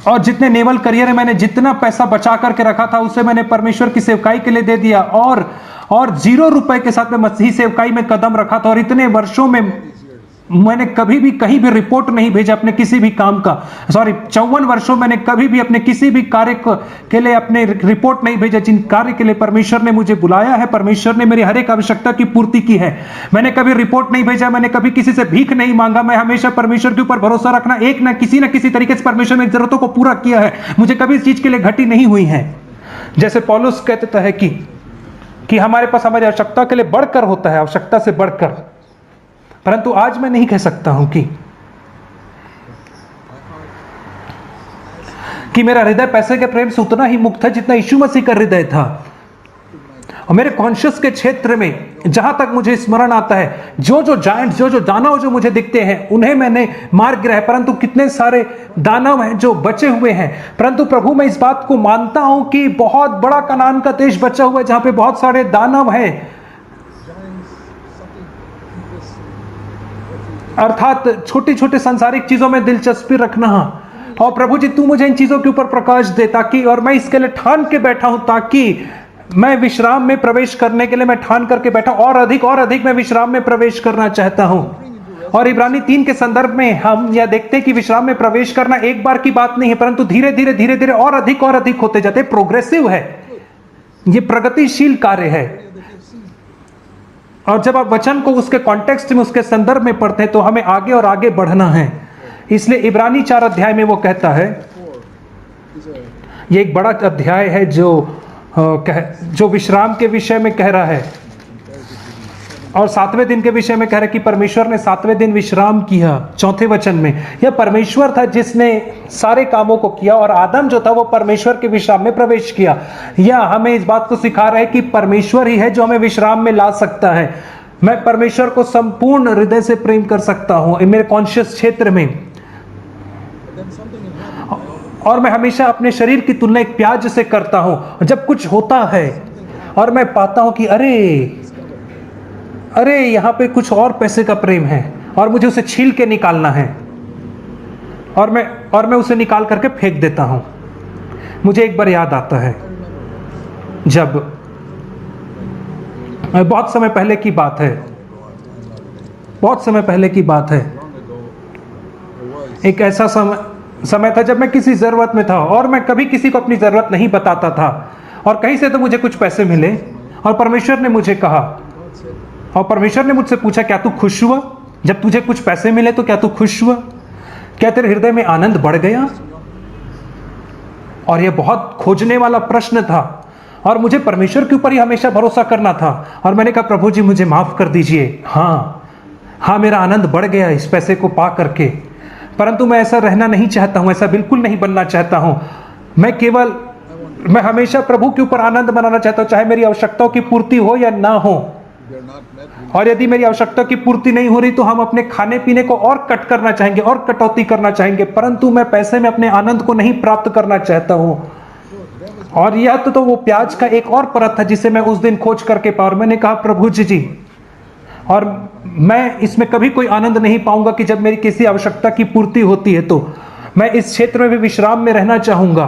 और जितने नेवल करियर है मैंने जितना पैसा बचा करके रखा था उसे मैंने परमेश्वर की सेवकाई के लिए दे दिया, और 0 रुपए के साथ मैं मसीही सेवकाई में कदम रखा था। और इतने वर्षों में मैंने कभी भी कहीं भी रिपोर्ट नहीं भेजा अपने किसी भी काम का। 54 वर्षों मैंने कभी भी अपने किसी भी कार्य के लिए अपने रिपोर्ट नहीं भेजा। जिन कार्य के लिए परमेश्वर ने मुझे बुलाया है, परमेश्वर ने मेरी हर एक आवश्यकता की पूर्ति की है। मैंने कभी रिपोर्ट नहीं भेजा, मैंने कभी किसी से भीख नहीं मांगा। मैं हमेशा परमेश्वर के ऊपर भरोसा रखना, एक ना किसी तरीके से परमेश्वर ने जरूरतों को पूरा किया है। मुझे कभी इस चीज के लिए घटी नहीं हुई है। जैसे पौलुस कहता है कि हमारे पास हमारी आवश्यकता के लिए बढ़कर होता है, आवश्यकता से बढ़कर। परंतु आज मैं नहीं कह सकता हूं कि मेरा हृदय पैसे के प्रेम से उतना ही मुक्त है जितना यीशु मसीह का हृदय था। और मेरे कॉन्शियस के क्षेत्र में जहां तक मुझे स्मरण आता है, जो जायंट, जो दानव जो मुझे दिखते हैं उन्हें मैंने मार गिरा है, परंतु कितने सारे दानव हैं जो बचे हुए हैं। परंतु प्रभु, मैं इस बात को मानता हूं कि बहुत बड़ा कनान का देश बचा हुआ है जहां पे बहुत सारे दानव हैं, अर्थात छोटी छोटी सांसारिक चीजों में दिलचस्पी रखना। और प्रभु जी, तू मुझे इन चीजों के ऊपर प्रकाश दे, ताकि, और मैं इसके लिए ठान के बैठा हूं, ताकि मैं विश्राम में प्रवेश करने के लिए मैं ठान करके बैठा, और अधिक मैं विश्राम में प्रवेश करना चाहता हूं। और इब्रानी 3 के संदर्भ में हम यह देखते हैं कि विश्राम में प्रवेश करना एक बार की बात नहीं है, परंतु धीरे धीरे और अधिक होते जाते, प्रोग्रेसिव है, ये प्रगतिशील कार्य है। और जब आप वचन को उसके कॉन्टेक्स्ट में, उसके संदर्भ में पढ़ते हैं तो हमें आगे और आगे बढ़ना है। इसलिए इब्रानी 4 अध्याय में वो कहता है, ये एक बड़ा अध्याय है जो विश्राम के विषय में कह रहा है, और 7वें दिन के विषय में कह रहा है कि परमेश्वर ने 7वें दिन विश्राम किया। 4थे वचन में यह परमेश्वर था जिसने सारे कामों को किया, और आदम जो था वो परमेश्वर के विश्राम में प्रवेश किया। यह हमें इस बात को सिखा रहा है कि परमेश्वर ही है जो हमें विश्राम में ला सकता है। मैं परमेश्वर को संपूर्ण हृदय से प्रेम कर सकता हूं मेरे कॉन्शियस क्षेत्र में, और मैं हमेशा अपने शरीर की तुलना एक प्याज से करता हूं। जब कुछ होता है और मैं पाता हूं कि अरे यहां पे कुछ और पैसे का प्रेम है, और मुझे उसे छील के निकालना है, और मैं उसे निकाल करके फेंक देता हूं। मुझे एक बार याद आता है, जब बहुत समय पहले की बात है, एक ऐसा समय था जब मैं किसी जरूरत में था, और मैं कभी किसी को अपनी जरूरत नहीं बताता था, और कहीं से तो मुझे कुछ पैसे मिले, और परमेश्वर ने मुझे कहा, और परमेश्वर ने मुझसे पूछा, क्या तू खुश हुआ? जब तुझे कुछ पैसे मिले तो क्या तू खुश हुआ? क्या तेरे हृदय में आनंद बढ़ गया? और यह बहुत खोजने वाला प्रश्न था, और मुझे परमेश्वर के ऊपर ही हमेशा भरोसा करना था। और मैंने कहा, प्रभु जी मुझे माफ कर दीजिए, हाँ मेरा आनंद बढ़ गया इस पैसे को पा करके, परंतु मैं ऐसा रहना नहीं चाहता हूं, ऐसा बिल्कुल नहीं बनना चाहता हूं। मैं हमेशा प्रभु के ऊपर आनंद मनाना चाहता हूं, चाहे मेरी आवश्यकताओं की पूर्ति हो या ना हो। और यदि मेरी आवश्यकता की पूर्ति नहीं हो रही तो हम अपने खाने पीने को और कट करना चाहेंगे, और कटौती करना चाहेंगे, परंतु मैं पैसे में अपने आनंद को नहीं प्राप्त करना चाहता हूं। और यह तो वो प्याज का एक और परत था जिसे मैं उस दिन खोज करके पाया। और मैंने कहा, प्रभु जी, और मैं इसमें कभी कोई आनंद नहीं पाऊंगा कि जब मेरी किसी आवश्यकता की पूर्ति होती है तो मैं इस क्षेत्र में भी विश्राम में रहना चाहूंगा।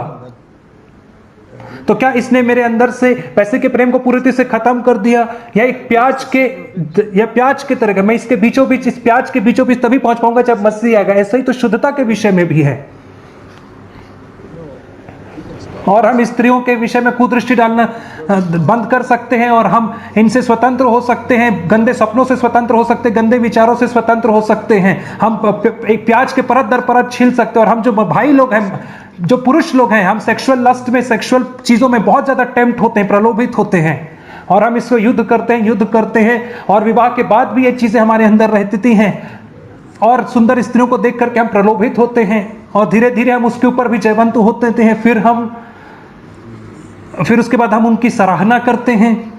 तो क्या इसने मेरे अंदर से पैसे के प्रेम को पूरी तरह से खत्म कर दिया? या प्याज के तरह, मैं इसके बीचों बीच, इस प्याज के बीचों बीच तभी पहुंच पाऊंगा जब मसीह आएगा। ऐसा ही तो शुद्धता के विषय में भी है। और हम स्त्रियों के विषय में कुदृष्टि डालना बंद कर सकते हैं, और हम इनसे स्वतंत्र हो सकते हैं, गंदे सपनों से स्वतंत्र हो सकते हैं, गंदे विचारों से स्वतंत्र हो सकते हैं। हम एक प्याज के परत दर परत छील सकते हैं। और हम जो भाई लोग हैं, जो पुरुष लोग हैं, हम सेक्सुअल लस्ट में, सेक्सुअल चीजों में बहुत ज्यादा टेम्प्ट होते हैं, प्रलोभित होते हैं, और हम इसको युद्ध करते हैं, और विवाह के बाद भी ये चीजें हमारे अंदर रहती हैं, और सुंदर स्त्रियों को देख करके हम प्रलोभित होते हैं, और धीरे धीरे हम उसके ऊपर भी जयवंत होते हैं। फिर उसके बाद हम उनकी सराहना करते हैं,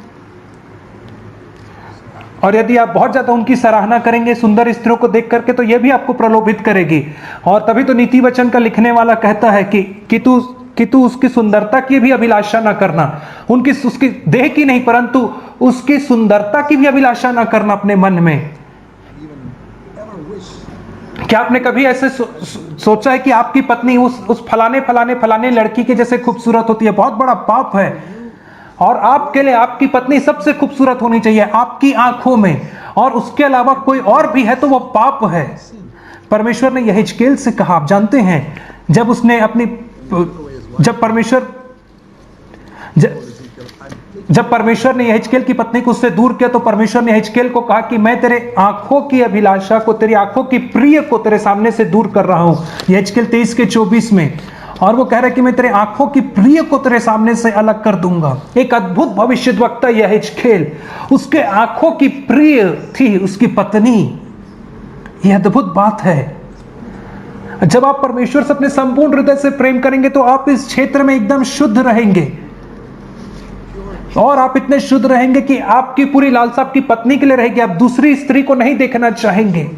और यदि आप बहुत ज्यादा उनकी सराहना करेंगे सुंदर स्त्रियों को देख करके, तो यह भी आपको प्रलोभित करेगी। और तभी तो नीति वचन का लिखने वाला कहता है कि तू उसकी सुंदरता की भी अभिलाषा ना करना, उसकी देह की नहीं, परंतु उसकी सुंदरता की भी अभिलाषा ना करना अपने मन में। क्या आपने कभी ऐसे सोचा है कि आपकी पत्नी उस फलाने लड़की के जैसे खूबसूरत होती है? बहुत बड़ा पाप है। और आपके लिए आपकी पत्नी सबसे खूबसूरत होनी चाहिए आपकी आंखों में, और उसके अलावा कोई और भी है तो वो पाप है। परमेश्वर ने यहेजकेल से कहा, आप जानते हैं, जब परमेश्वर ने यहेजकेल की पत्नी को उससे दूर किया, तो परमेश्वर ने यहेजकेल को कहा कि मैं तेरे आंखों की अभिलाषा को, तेरी आंखों की प्रिय को तेरे सामने से दूर कर रहा हूं। यहेजकेल 23:24 में। और वो कह रहा है कि मैं तेरे आंखों की प्रिय को तेरे सामने से अलग कर दूंगा। एक अद्भुत भविष्यद्वक्ता यहेजकेल, उसके आंखों की प्रिय थी उसकी पत्नी। यह अद्भुत बात है। जब आप परमेश्वर से अपने संपूर्ण हृदय से प्रेम करेंगे तो आप इस क्षेत्र में एकदम शुद्ध रहेंगे, और आप इतने शुद्ध रहेंगे कि आपकी पूरी लालसा आपकी पत्नी के लिए रहेगी, आप दूसरी स्त्री को नहीं देखना चाहेंगे।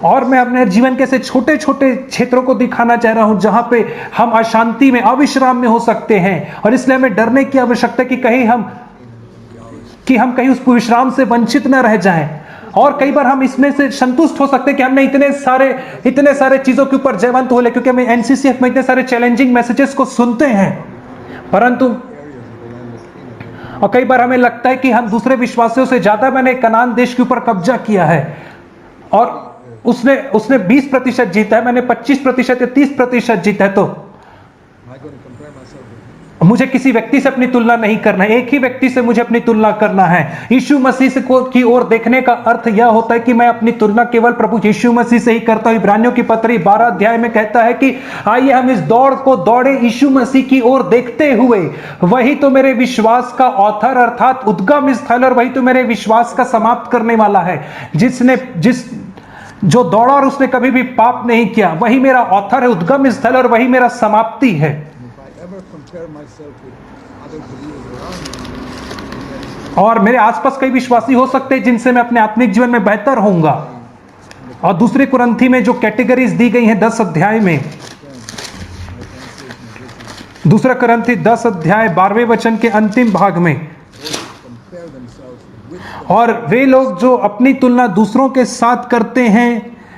और मैं अपने जीवन के ऐसे छोटे छोटे क्षेत्रों को दिखाना चाह रहा हूं जहां पे हम अशांति में, अविश्राम में हो सकते हैं, और इसलिए हमें डरने की आवश्यकता कि हम कहीं उस विश्राम से वंचित न रह जाएं। और कई बार हम इसमें से संतुष्ट हो सकते हैं कि हमने इतने सारे चीजों के ऊपर जयवंत हो ले, क्योंकि हमें एनसीसीएफ में इतने सारे चैलेंजिंग मैसेजेस को सुनते हैं, परंतु और कई बार हमें लगता है कि हम दूसरे विश्वासियों से ज्यादा मैंने कनान देश के ऊपर कब्जा किया है, और उसने 20% जीता है, मैंने 25% या 30% जीता है, तो मुझे किसी व्यक्ति से अपनी तुलना नहीं करना है, एक ही व्यक्ति से मुझे अपनी तुलना करना है। यीशु मसीह से की ओर देखने का अर्थ यह होता है कि मैं अपनी तुलना केवल प्रभु यीशु मसीह से ही करता हूं। इब्रानियों की पत्री 12 अध्याय में कहता है कि आइए हम इस दौड़ को दौड़े यीशु मसीह की ओर देखते हुए, वही तो मेरे विश्वास का ऑथर अर्थात उद्गम स्थल, और वही तो मेरे विश्वास का समाप्त करने वाला है। जो दौड़ा और उसने कभी भी पाप नहीं किया, वही मेरा ऑथर है, उद्गम स्थल, और वही मेरा समाप्ति है। और मेरे आसपास कई विश्वासी हो सकते हैं जिनसे मैं अपने आत्मिक जीवन में बेहतर होऊंगा। और दूसरे कुरिन्थी में जो कैटेगरीज दी गई हैं 10 अध्याय में, दूसरा कुरिन्थी 10 अध्याय 12वें वचन के अंतिम भाग में, और वे लोग जो अपनी तुलना दूसरों के साथ करते हैं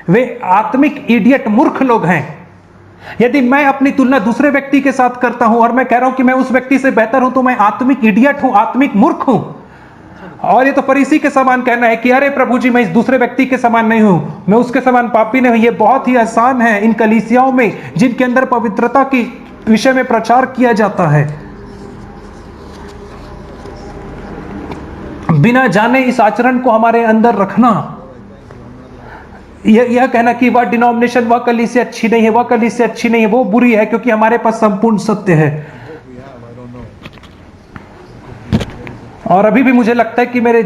वे आत्मिक इडियट, मूर्ख लोग हैं। यदि मैं अपनी तुलना दूसरे व्यक्ति के साथ करता हूं और मैं कह रहा हूं कि मैं उस व्यक्ति से बेहतर हूं, तो मैं आत्मिक इडियट हूं, आत्मिक मूर्ख हूं। और ये तो फरीसी के समान कहना है कि अरे प्रभु जी मैं इस दूसरे व्यक्ति के समान नहीं हूं, मैं उसके समान पापी नहीं हूं। ये बहुत ही आसान है इन कलीसियाओं में जिनके अंदर पवित्रता की विषय में प्रचार किया जाता है, बिना जाने इस आचरण को हमारे अंदर रखना, यह कहना कि वह डिनोमिनेशन, वह कलीसिया अच्छी नहीं है, वह कलीसिया अच्छी नहीं है, वो बुरी है, क्योंकि हमारे पास संपूर्ण सत्य है। और अभी भी मुझे लगता है कि मेरे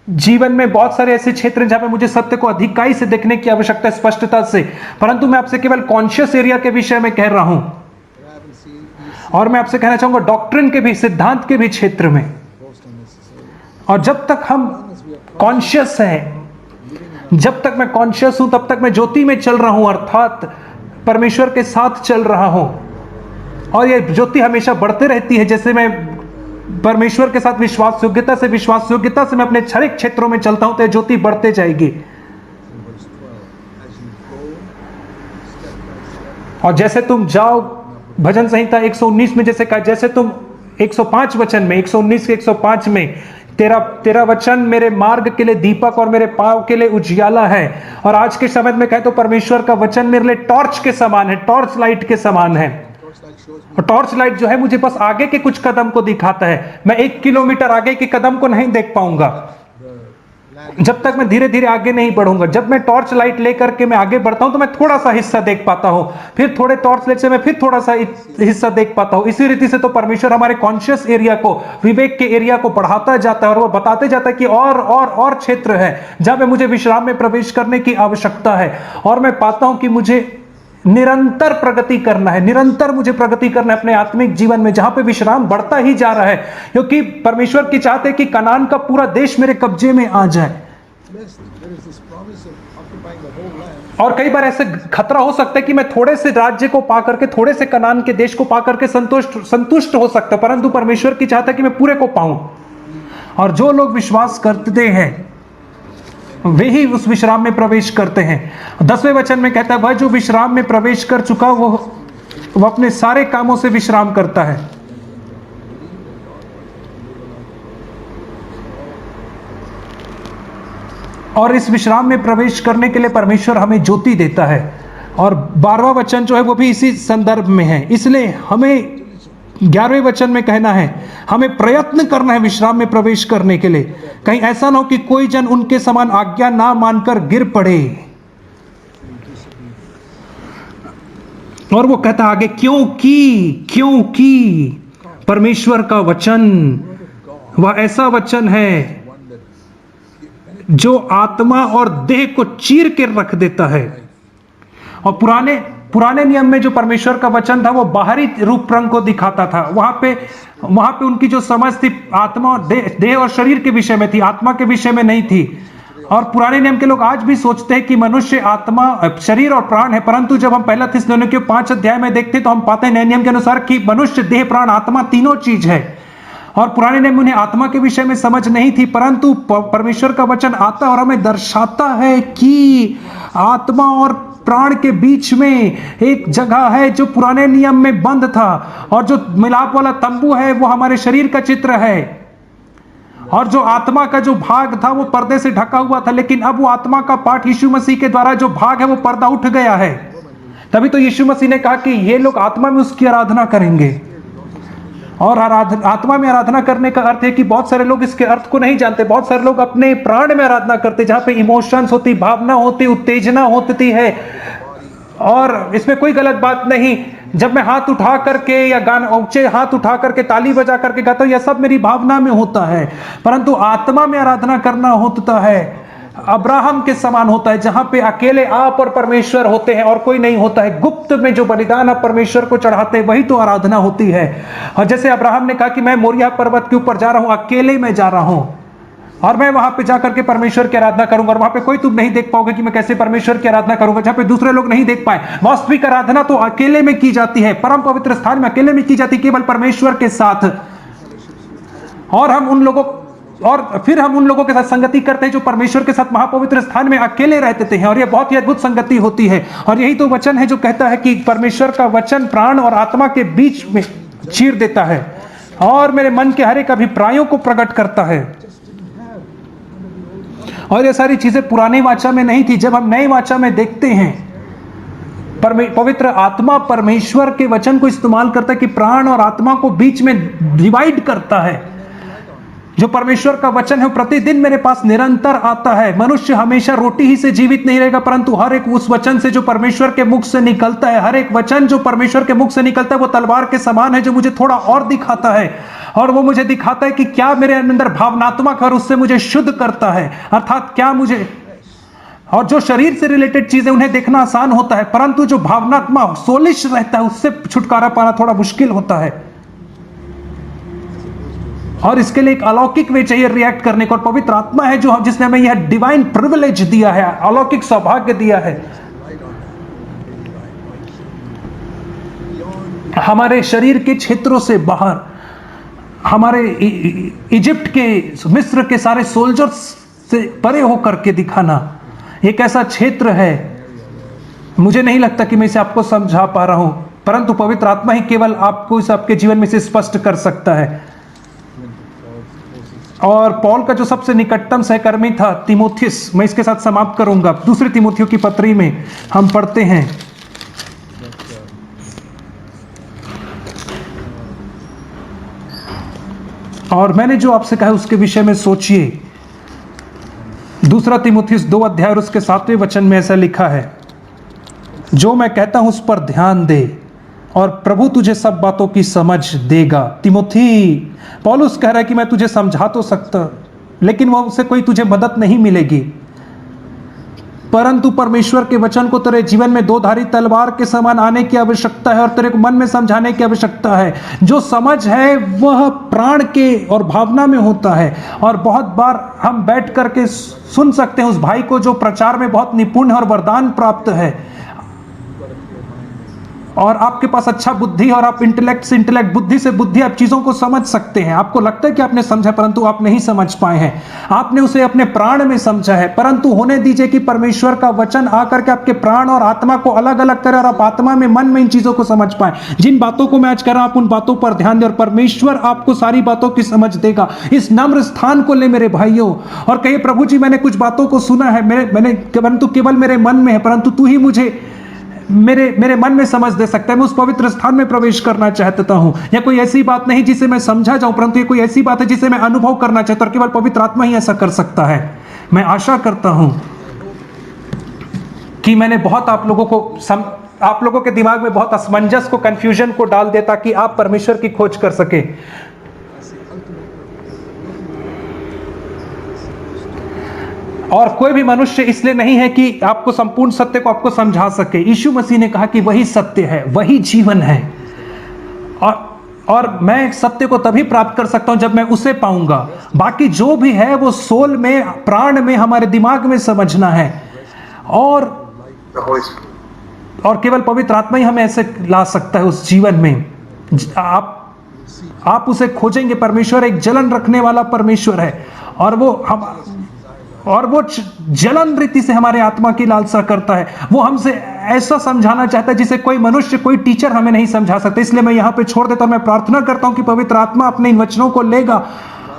जीवन में बहुत सारे ऐसे क्षेत्र हैं जहां पे मुझे सत्य को अधिकाई से देखने की आवश्यकता है, स्पष्टता से, परंतु मैं आपसे केवल कॉन्शियस एरिया के विषय में कह रहा हूं। और मैं आपसे कहना चाहूंगा डॉक्ट्रिन के भी, सिद्धांत के भी क्षेत्र में। और जब तक हम कॉन्शियस हैं, जब तक मैं कॉन्शियस हूं, तब तक मैं ज्योति में चल रहा हूं, अर्थात परमेश्वर के साथ चल रहा हूं। और यह ज्योति हमेशा बढ़ते रहती है, जैसे मैं परमेश्वर के साथ विश्वास योग्यता से मैं अपने क्षणिक क्षेत्रों में चलता हूं, तो यह ज्योति बढ़ते जाएगी। और जैसे तुम जाओ, भजन संहिता 119 में जैसे कहा, जैसे तुम 105 वचन में, 119 के 105 में, तेरा वचन मेरे मार्ग के लिए दीपक और मेरे पांव के लिए उजियाला है। और आज के समय में कहे तो परमेश्वर का वचन मेरे लिए टॉर्च के समान है, टॉर्च लाइट के समान है। और टॉर्च लाइट जो है मुझे बस आगे के कुछ कदम को दिखाता है, मैं 1 किलोमीटर आगे के कदम को नहीं देख पाऊंगा जब तक मैं धीरे धीरे आगे नहीं बढ़ूंगा। जब मैं टॉर्च लाइट लेकर के मैं आगे बढ़ता हूं तो मैं थोड़ा सा हिस्सा देख पाता हूं, फिर थोड़े टॉर्च लाइट से मैं फिर थोड़ा सा हिस्सा देख पाता हूं। इसी रीति से तो परमेश्वर हमारे कॉन्शियस एरिया को, विवेक के एरिया को बढ़ाता जाता है, और वो बताते जाता है कि और क्षेत्र है जहां पे मुझे विश्राम में प्रवेश करने की आवश्यकता है। और मैं पाता हूं कि मुझे निरंतर प्रगति करना है, निरंतर मुझे प्रगति करना है अपने आत्मिक जीवन में, जहां पे विश्राम बढ़ता ही जा रहा है, क्योंकि परमेश्वर की चाहते कि कनान का पूरा देश मेरे कब्जे में आ जाए। और कई बार ऐसे खतरा हो सकता है कि मैं थोड़े से राज्य को पा करके, थोड़े से कनान के देश को पा करके संतुष्ट हो सकता, परंतु परमेश्वर की चाहता है कि मैं पूरे को पाऊं। और जो लोग विश्वास करते हैं वे ही उस विश्राम में प्रवेश करते हैं। 10वें वचन में कहता है, वह जो विश्राम में प्रवेश कर चुका वो अपने सारे कामों से विश्राम करता है। और इस विश्राम में प्रवेश करने के लिए परमेश्वर हमें ज्योति देता है। और 12वां वचन जो है वो भी इसी संदर्भ में है, इसलिए हमें 11वें वचन में कहना है हमें प्रयत्न करना है विश्राम में प्रवेश करने के लिए, कहीं ऐसा ना हो कि कोई जन उनके समान आज्ञा ना मानकर गिर पड़े। और वो कहता आगे, क्योंकि परमेश्वर का वचन वह ऐसा वचन है जो आत्मा और देह को चीर के रख देता है और पुराने नियम में जो परमेश्वर का वचन था वो बाहरी रूप रंग को दिखाता था। वहां पे उनकी जो समझ थी आत्मा और देह और शरीर के विषय में थी, आत्मा के विषय में नहीं थी। और पुराने नियम के लोग आज भी सोचते हैं कि मनुष्य आत्मा, शरीर और प्राण है, परंतु जब हम पहला थिस्सलुनीकियों 5 अध्याय में देखते तो हम पाते हैं नए नियम के अनुसार कि मनुष्य, देह, प्राण, आत्मा तीनों चीज है। और पुराने नियम में उन्हें आत्मा के विषय में समझ नहीं थी, परंतु परमेश्वर का वचन आता और हमें दर्शाता है कि आत्मा और प्राण के बीच में एक जगह है जो पुराने नियम में बंद था, और जो मिलाप वाला तंबू है वो हमारे शरीर का चित्र है, और जो आत्मा का जो भाग था वो पर्दे से ढका हुआ था, लेकिन अब वो आत्मा का पाठ यीशु मसीह के द्वारा जो भाग है वो पर्दा उठ गया है। तभी तो यीशु मसीह ने कहा कि ये लोग आत्मा में उसकी आराधना करेंगे। और आत्मा में आराधना करने का अर्थ है कि बहुत सारे लोग इसके अर्थ को नहीं जानते। बहुत सारे लोग अपने प्राण में आराधना करते, जहां पे इमोशंस होती, भावना होती, उत्तेजना होती है, और इसमें कोई गलत बात नहीं। जब मैं हाथ उठा करके या गाना ऊंचे हाथ उठा करके ताली बजा करके गाता हूं, यह सब मेरी भावना में होता है, परंतु आत्मा में आराधना करना होता है अब्राहम के समान होता है, जहां पे अकेले आप और परमेश्वर होते हैं और कोई नहीं होता है। गुप्त में जो बलिदान आप परमेश्वर को चढ़ाते हैं वही तो आराधना होती है। और जैसे अब्राहम ने कहा कि मैं मोरिया पर्वत के ऊपर जा रहा हूं, अकेले में जा रहा हूं, और मैं वहां पे जाकर के परमेश्वर की आराधना करूंगा, और वहां पे कोई तुम नहीं देख पाओगे कि मैं कैसे परमेश्वर की आराधना करूंगा, जहां पे दूसरे लोग नहीं देख पाए। वास्तविक आराधना तो अकेले में की जाती है, परम पवित्र स्थान में अकेले में की जाती, केवल परमेश्वर के साथ। और फिर हम उन लोगों के साथ संगति करते हैं जो परमेश्वर के साथ महापवित्र स्थान में अकेले रहते थे, और यह बहुत ही अद्भुत संगति होती है। और यही तो वचन है जो कहता है कि परमेश्वर का वचन प्राण और आत्मा के बीच में चीर देता है और मेरे मन के हर एक अभिप्रायों को प्रकट करता है। और ये सारी चीजें पुरानी वाचा में नहीं थी। जब हम नई वाचा में देखते हैं, पवित्र आत्मा परमेश्वर के वचन को इस्तेमाल करता है कि प्राण और आत्मा को बीच में डिवाइड करता है। जो परमेश्वर का वचन है प्रतिदिन मेरे पास निरंतर आता है। मनुष्य हमेशा रोटी ही से जीवित नहीं रहेगा, परंतु हर एक उस वचन से जो परमेश्वर के मुख से निकलता है, हर एक वचन जो परमेश्वर के मुख से निकलता है वो तलवार के समान है, जो मुझे थोड़ा और दिखाता है, और वो मुझे दिखाता है कि क्या मेरे अंदर भावनात्मक है और उससे मुझे शुद्ध करता है। अर्थात क्या मुझे, और जो शरीर से रिलेटेड चीजें उन्हें देखना आसान होता है, परंतु जो भावनात्मक सोलिश रहता है उससे छुटकारा पाना थोड़ा मुश्किल होता है। और इसके लिए एक अलौकिक वे चाहिए रिएक्ट करने को, और पवित्र आत्मा है जो जिसने हमें यह डिवाइन प्रिविलेज दिया है, अलौकिक सौभाग्य दिया है। हमारे शरीर के क्षेत्रों से बाहर, हमारे इजिप्ट के, मिस्र के सारे सोल्जर्स से परे होकर के दिखाना एक ऐसा क्षेत्र है, मुझे नहीं लगता कि मैं इसे आपको समझा पा रहा हूं, परंतु पवित्र आत्मा ही केवल आपको इस आपके जीवन में से स्पष्ट कर सकता है। और पौल का जो सबसे निकटतम सहकर्मी था तीमुथियुस, मैं इसके साथ समाप्त करूंगा। दूसरी तीमुथियों की पत्री में हम पढ़ते हैं, और मैंने जो आपसे कहा उसके विषय में सोचिए। दूसरा तीमुथियुस 2 अध्याय और उसके 7वें वचन में ऐसा लिखा है, जो मैं कहता हूं उस पर ध्यान दे और प्रभु तुझे सब बातों की समझ देगा। तिमोथी, पौलुस कह रहा है कि मैं तुझे समझा तो सकता, लेकिन वो उससे कोई तुझे मदद नहीं मिलेगी, परंतु परमेश्वर के वचन को तेरे जीवन में 2 धारी तलवार के समान आने की आवश्यकता है और तेरे को मन में समझाने की आवश्यकता है। जो समझ है वह प्राण के और भावना में होता है, और बहुत बार हम बैठ करके सुन सकते हैं उस भाई को जो प्रचार में बहुत निपुण है और वरदान प्राप्त है, और आपके पास अच्छा बुद्धि, और आप इंटेलेक्ट से इंटेलेक्ट, बुद्धि से बुद्धि, आप चीजों को समझ सकते हैं। आपको लगता है कि आपने समझा, परंतु आप नहीं समझ पाए हैं। आपने उसे अपने प्राण में समझा है, परंतु होने दीजिए कि परमेश्वर का वचन आकर के आपके प्राण और आत्मा को अलग अलग करे और आप आत्मा में, मन में इन चीजों को समझ पाए। जिन बातों को मैं आज कर रहा हूं आप उन बातों पर ध्यान दें, और परमेश्वर आपको सारी बातों की समझ देगा। इस नम्र स्थान को ले मेरे भाइयों, और कहिए प्रभु जी मैंने कुछ बातों को सुना है, मैंने परंतु केवल मेरे मन में है, परंतु तू ही मुझे मेरे मन में समझ दे सकता है। मैं उस पवित्र स्थान में प्रवेश करना चाहता हूं। यह कोई ऐसी बात नहीं जिसे मैं समझा जाऊं, परंतु ये कोई ऐसी बात है जिसे मैं अनुभव करना चाहता हूं, और केवल पवित्र आत्मा ही ऐसा कर सकता है। मैं आशा करता हूं कि मैंने बहुत आप लोगों के दिमाग में बहुत असमंजस को, कंफ्यूजन को डाल दिया, ताकि आप परमेश्वर की खोज कर सके। और कोई भी मनुष्य इसलिए नहीं है कि आपको संपूर्ण सत्य को आपको समझा सके। यीशु मसीह ने कहा कि वही सत्य है, वही जीवन है, और मैं सत्य को तभी प्राप्त कर सकता हूं जब मैं उसे पाऊंगा। बाकी जो भी है वो सोल में, प्राण में, हमारे दिमाग में समझना है, और केवल पवित्र आत्मा ही हमें ऐसे ला सकता है उस जीवन में। आप उसे खोजेंगे। परमेश्वर एक जलन रखने वाला परमेश्वर है, और वो जलन रीति से हमारे आत्मा की लालसा करता है। वो हमसे ऐसा समझाना चाहता है जिसे कोई मनुष्य, कोई टीचर हमें नहीं समझा सकता। इसलिए मैं यहां पे छोड़ देता हूं। मैं प्रार्थना करता हूं कि पवित्र आत्मा अपने इन वचनों को लेगा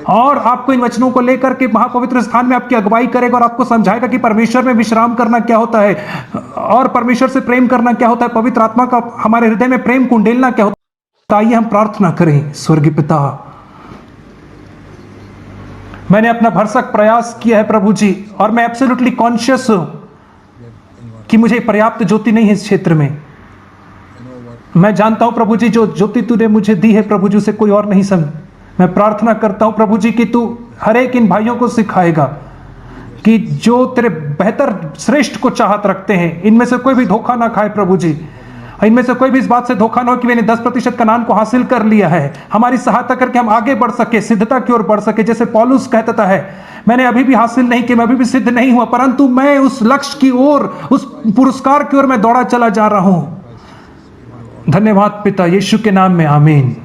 और आपको इन वचनों को लेकर के महापवित्र स्थान में आपकी अगुवाई करेगा और आपको समझाएगा कि परमेश्वर में विश्राम करना क्या होता है और परमेश्वर से प्रेम करना क्या होता है, पवित्र आत्मा का हमारे हृदय में प्रेम कुंडेलना क्या होता है। आइए हम प्रार्थना करें। स्वर्गीय पिता, मैंने अपना भरसक प्रयास किया है प्रभु जी, और मैं एब्सोल्युटली कॉन्शियस हूं कि मुझे पर्याप्त ज्योति नहीं है इस क्षेत्र में। मैं जानता हूं प्रभु जी, जो ज्योति तूने मुझे दी है प्रभु जी, उसे कोई और नहीं समझ। मैं प्रार्थना करता हूं प्रभु जी कि तू हर एक इन भाइयों को सिखाएगा कि जो तेरे बेहतर श्रेष्ठ को चाहत रखते हैं, इनमें से कोई भी धोखा ना खाए प्रभु जी। इनमें से कोई भी इस बात से धोखा ना हो कि मैंने 10% कनान को हासिल कर लिया है। हमारी सहायता करके हम आगे बढ़ सके, सिद्धता की ओर बढ़ सके। जैसे पौलुस कहता है, मैंने अभी भी हासिल नहीं किया, मैं अभी भी सिद्ध नहीं हुआ, परंतु मैं उस लक्ष्य की ओर, उस पुरस्कार की ओर मैं दौड़ा चला जा रहा हूं। धन्यवाद पिता, यीशु के नाम में, आमीन।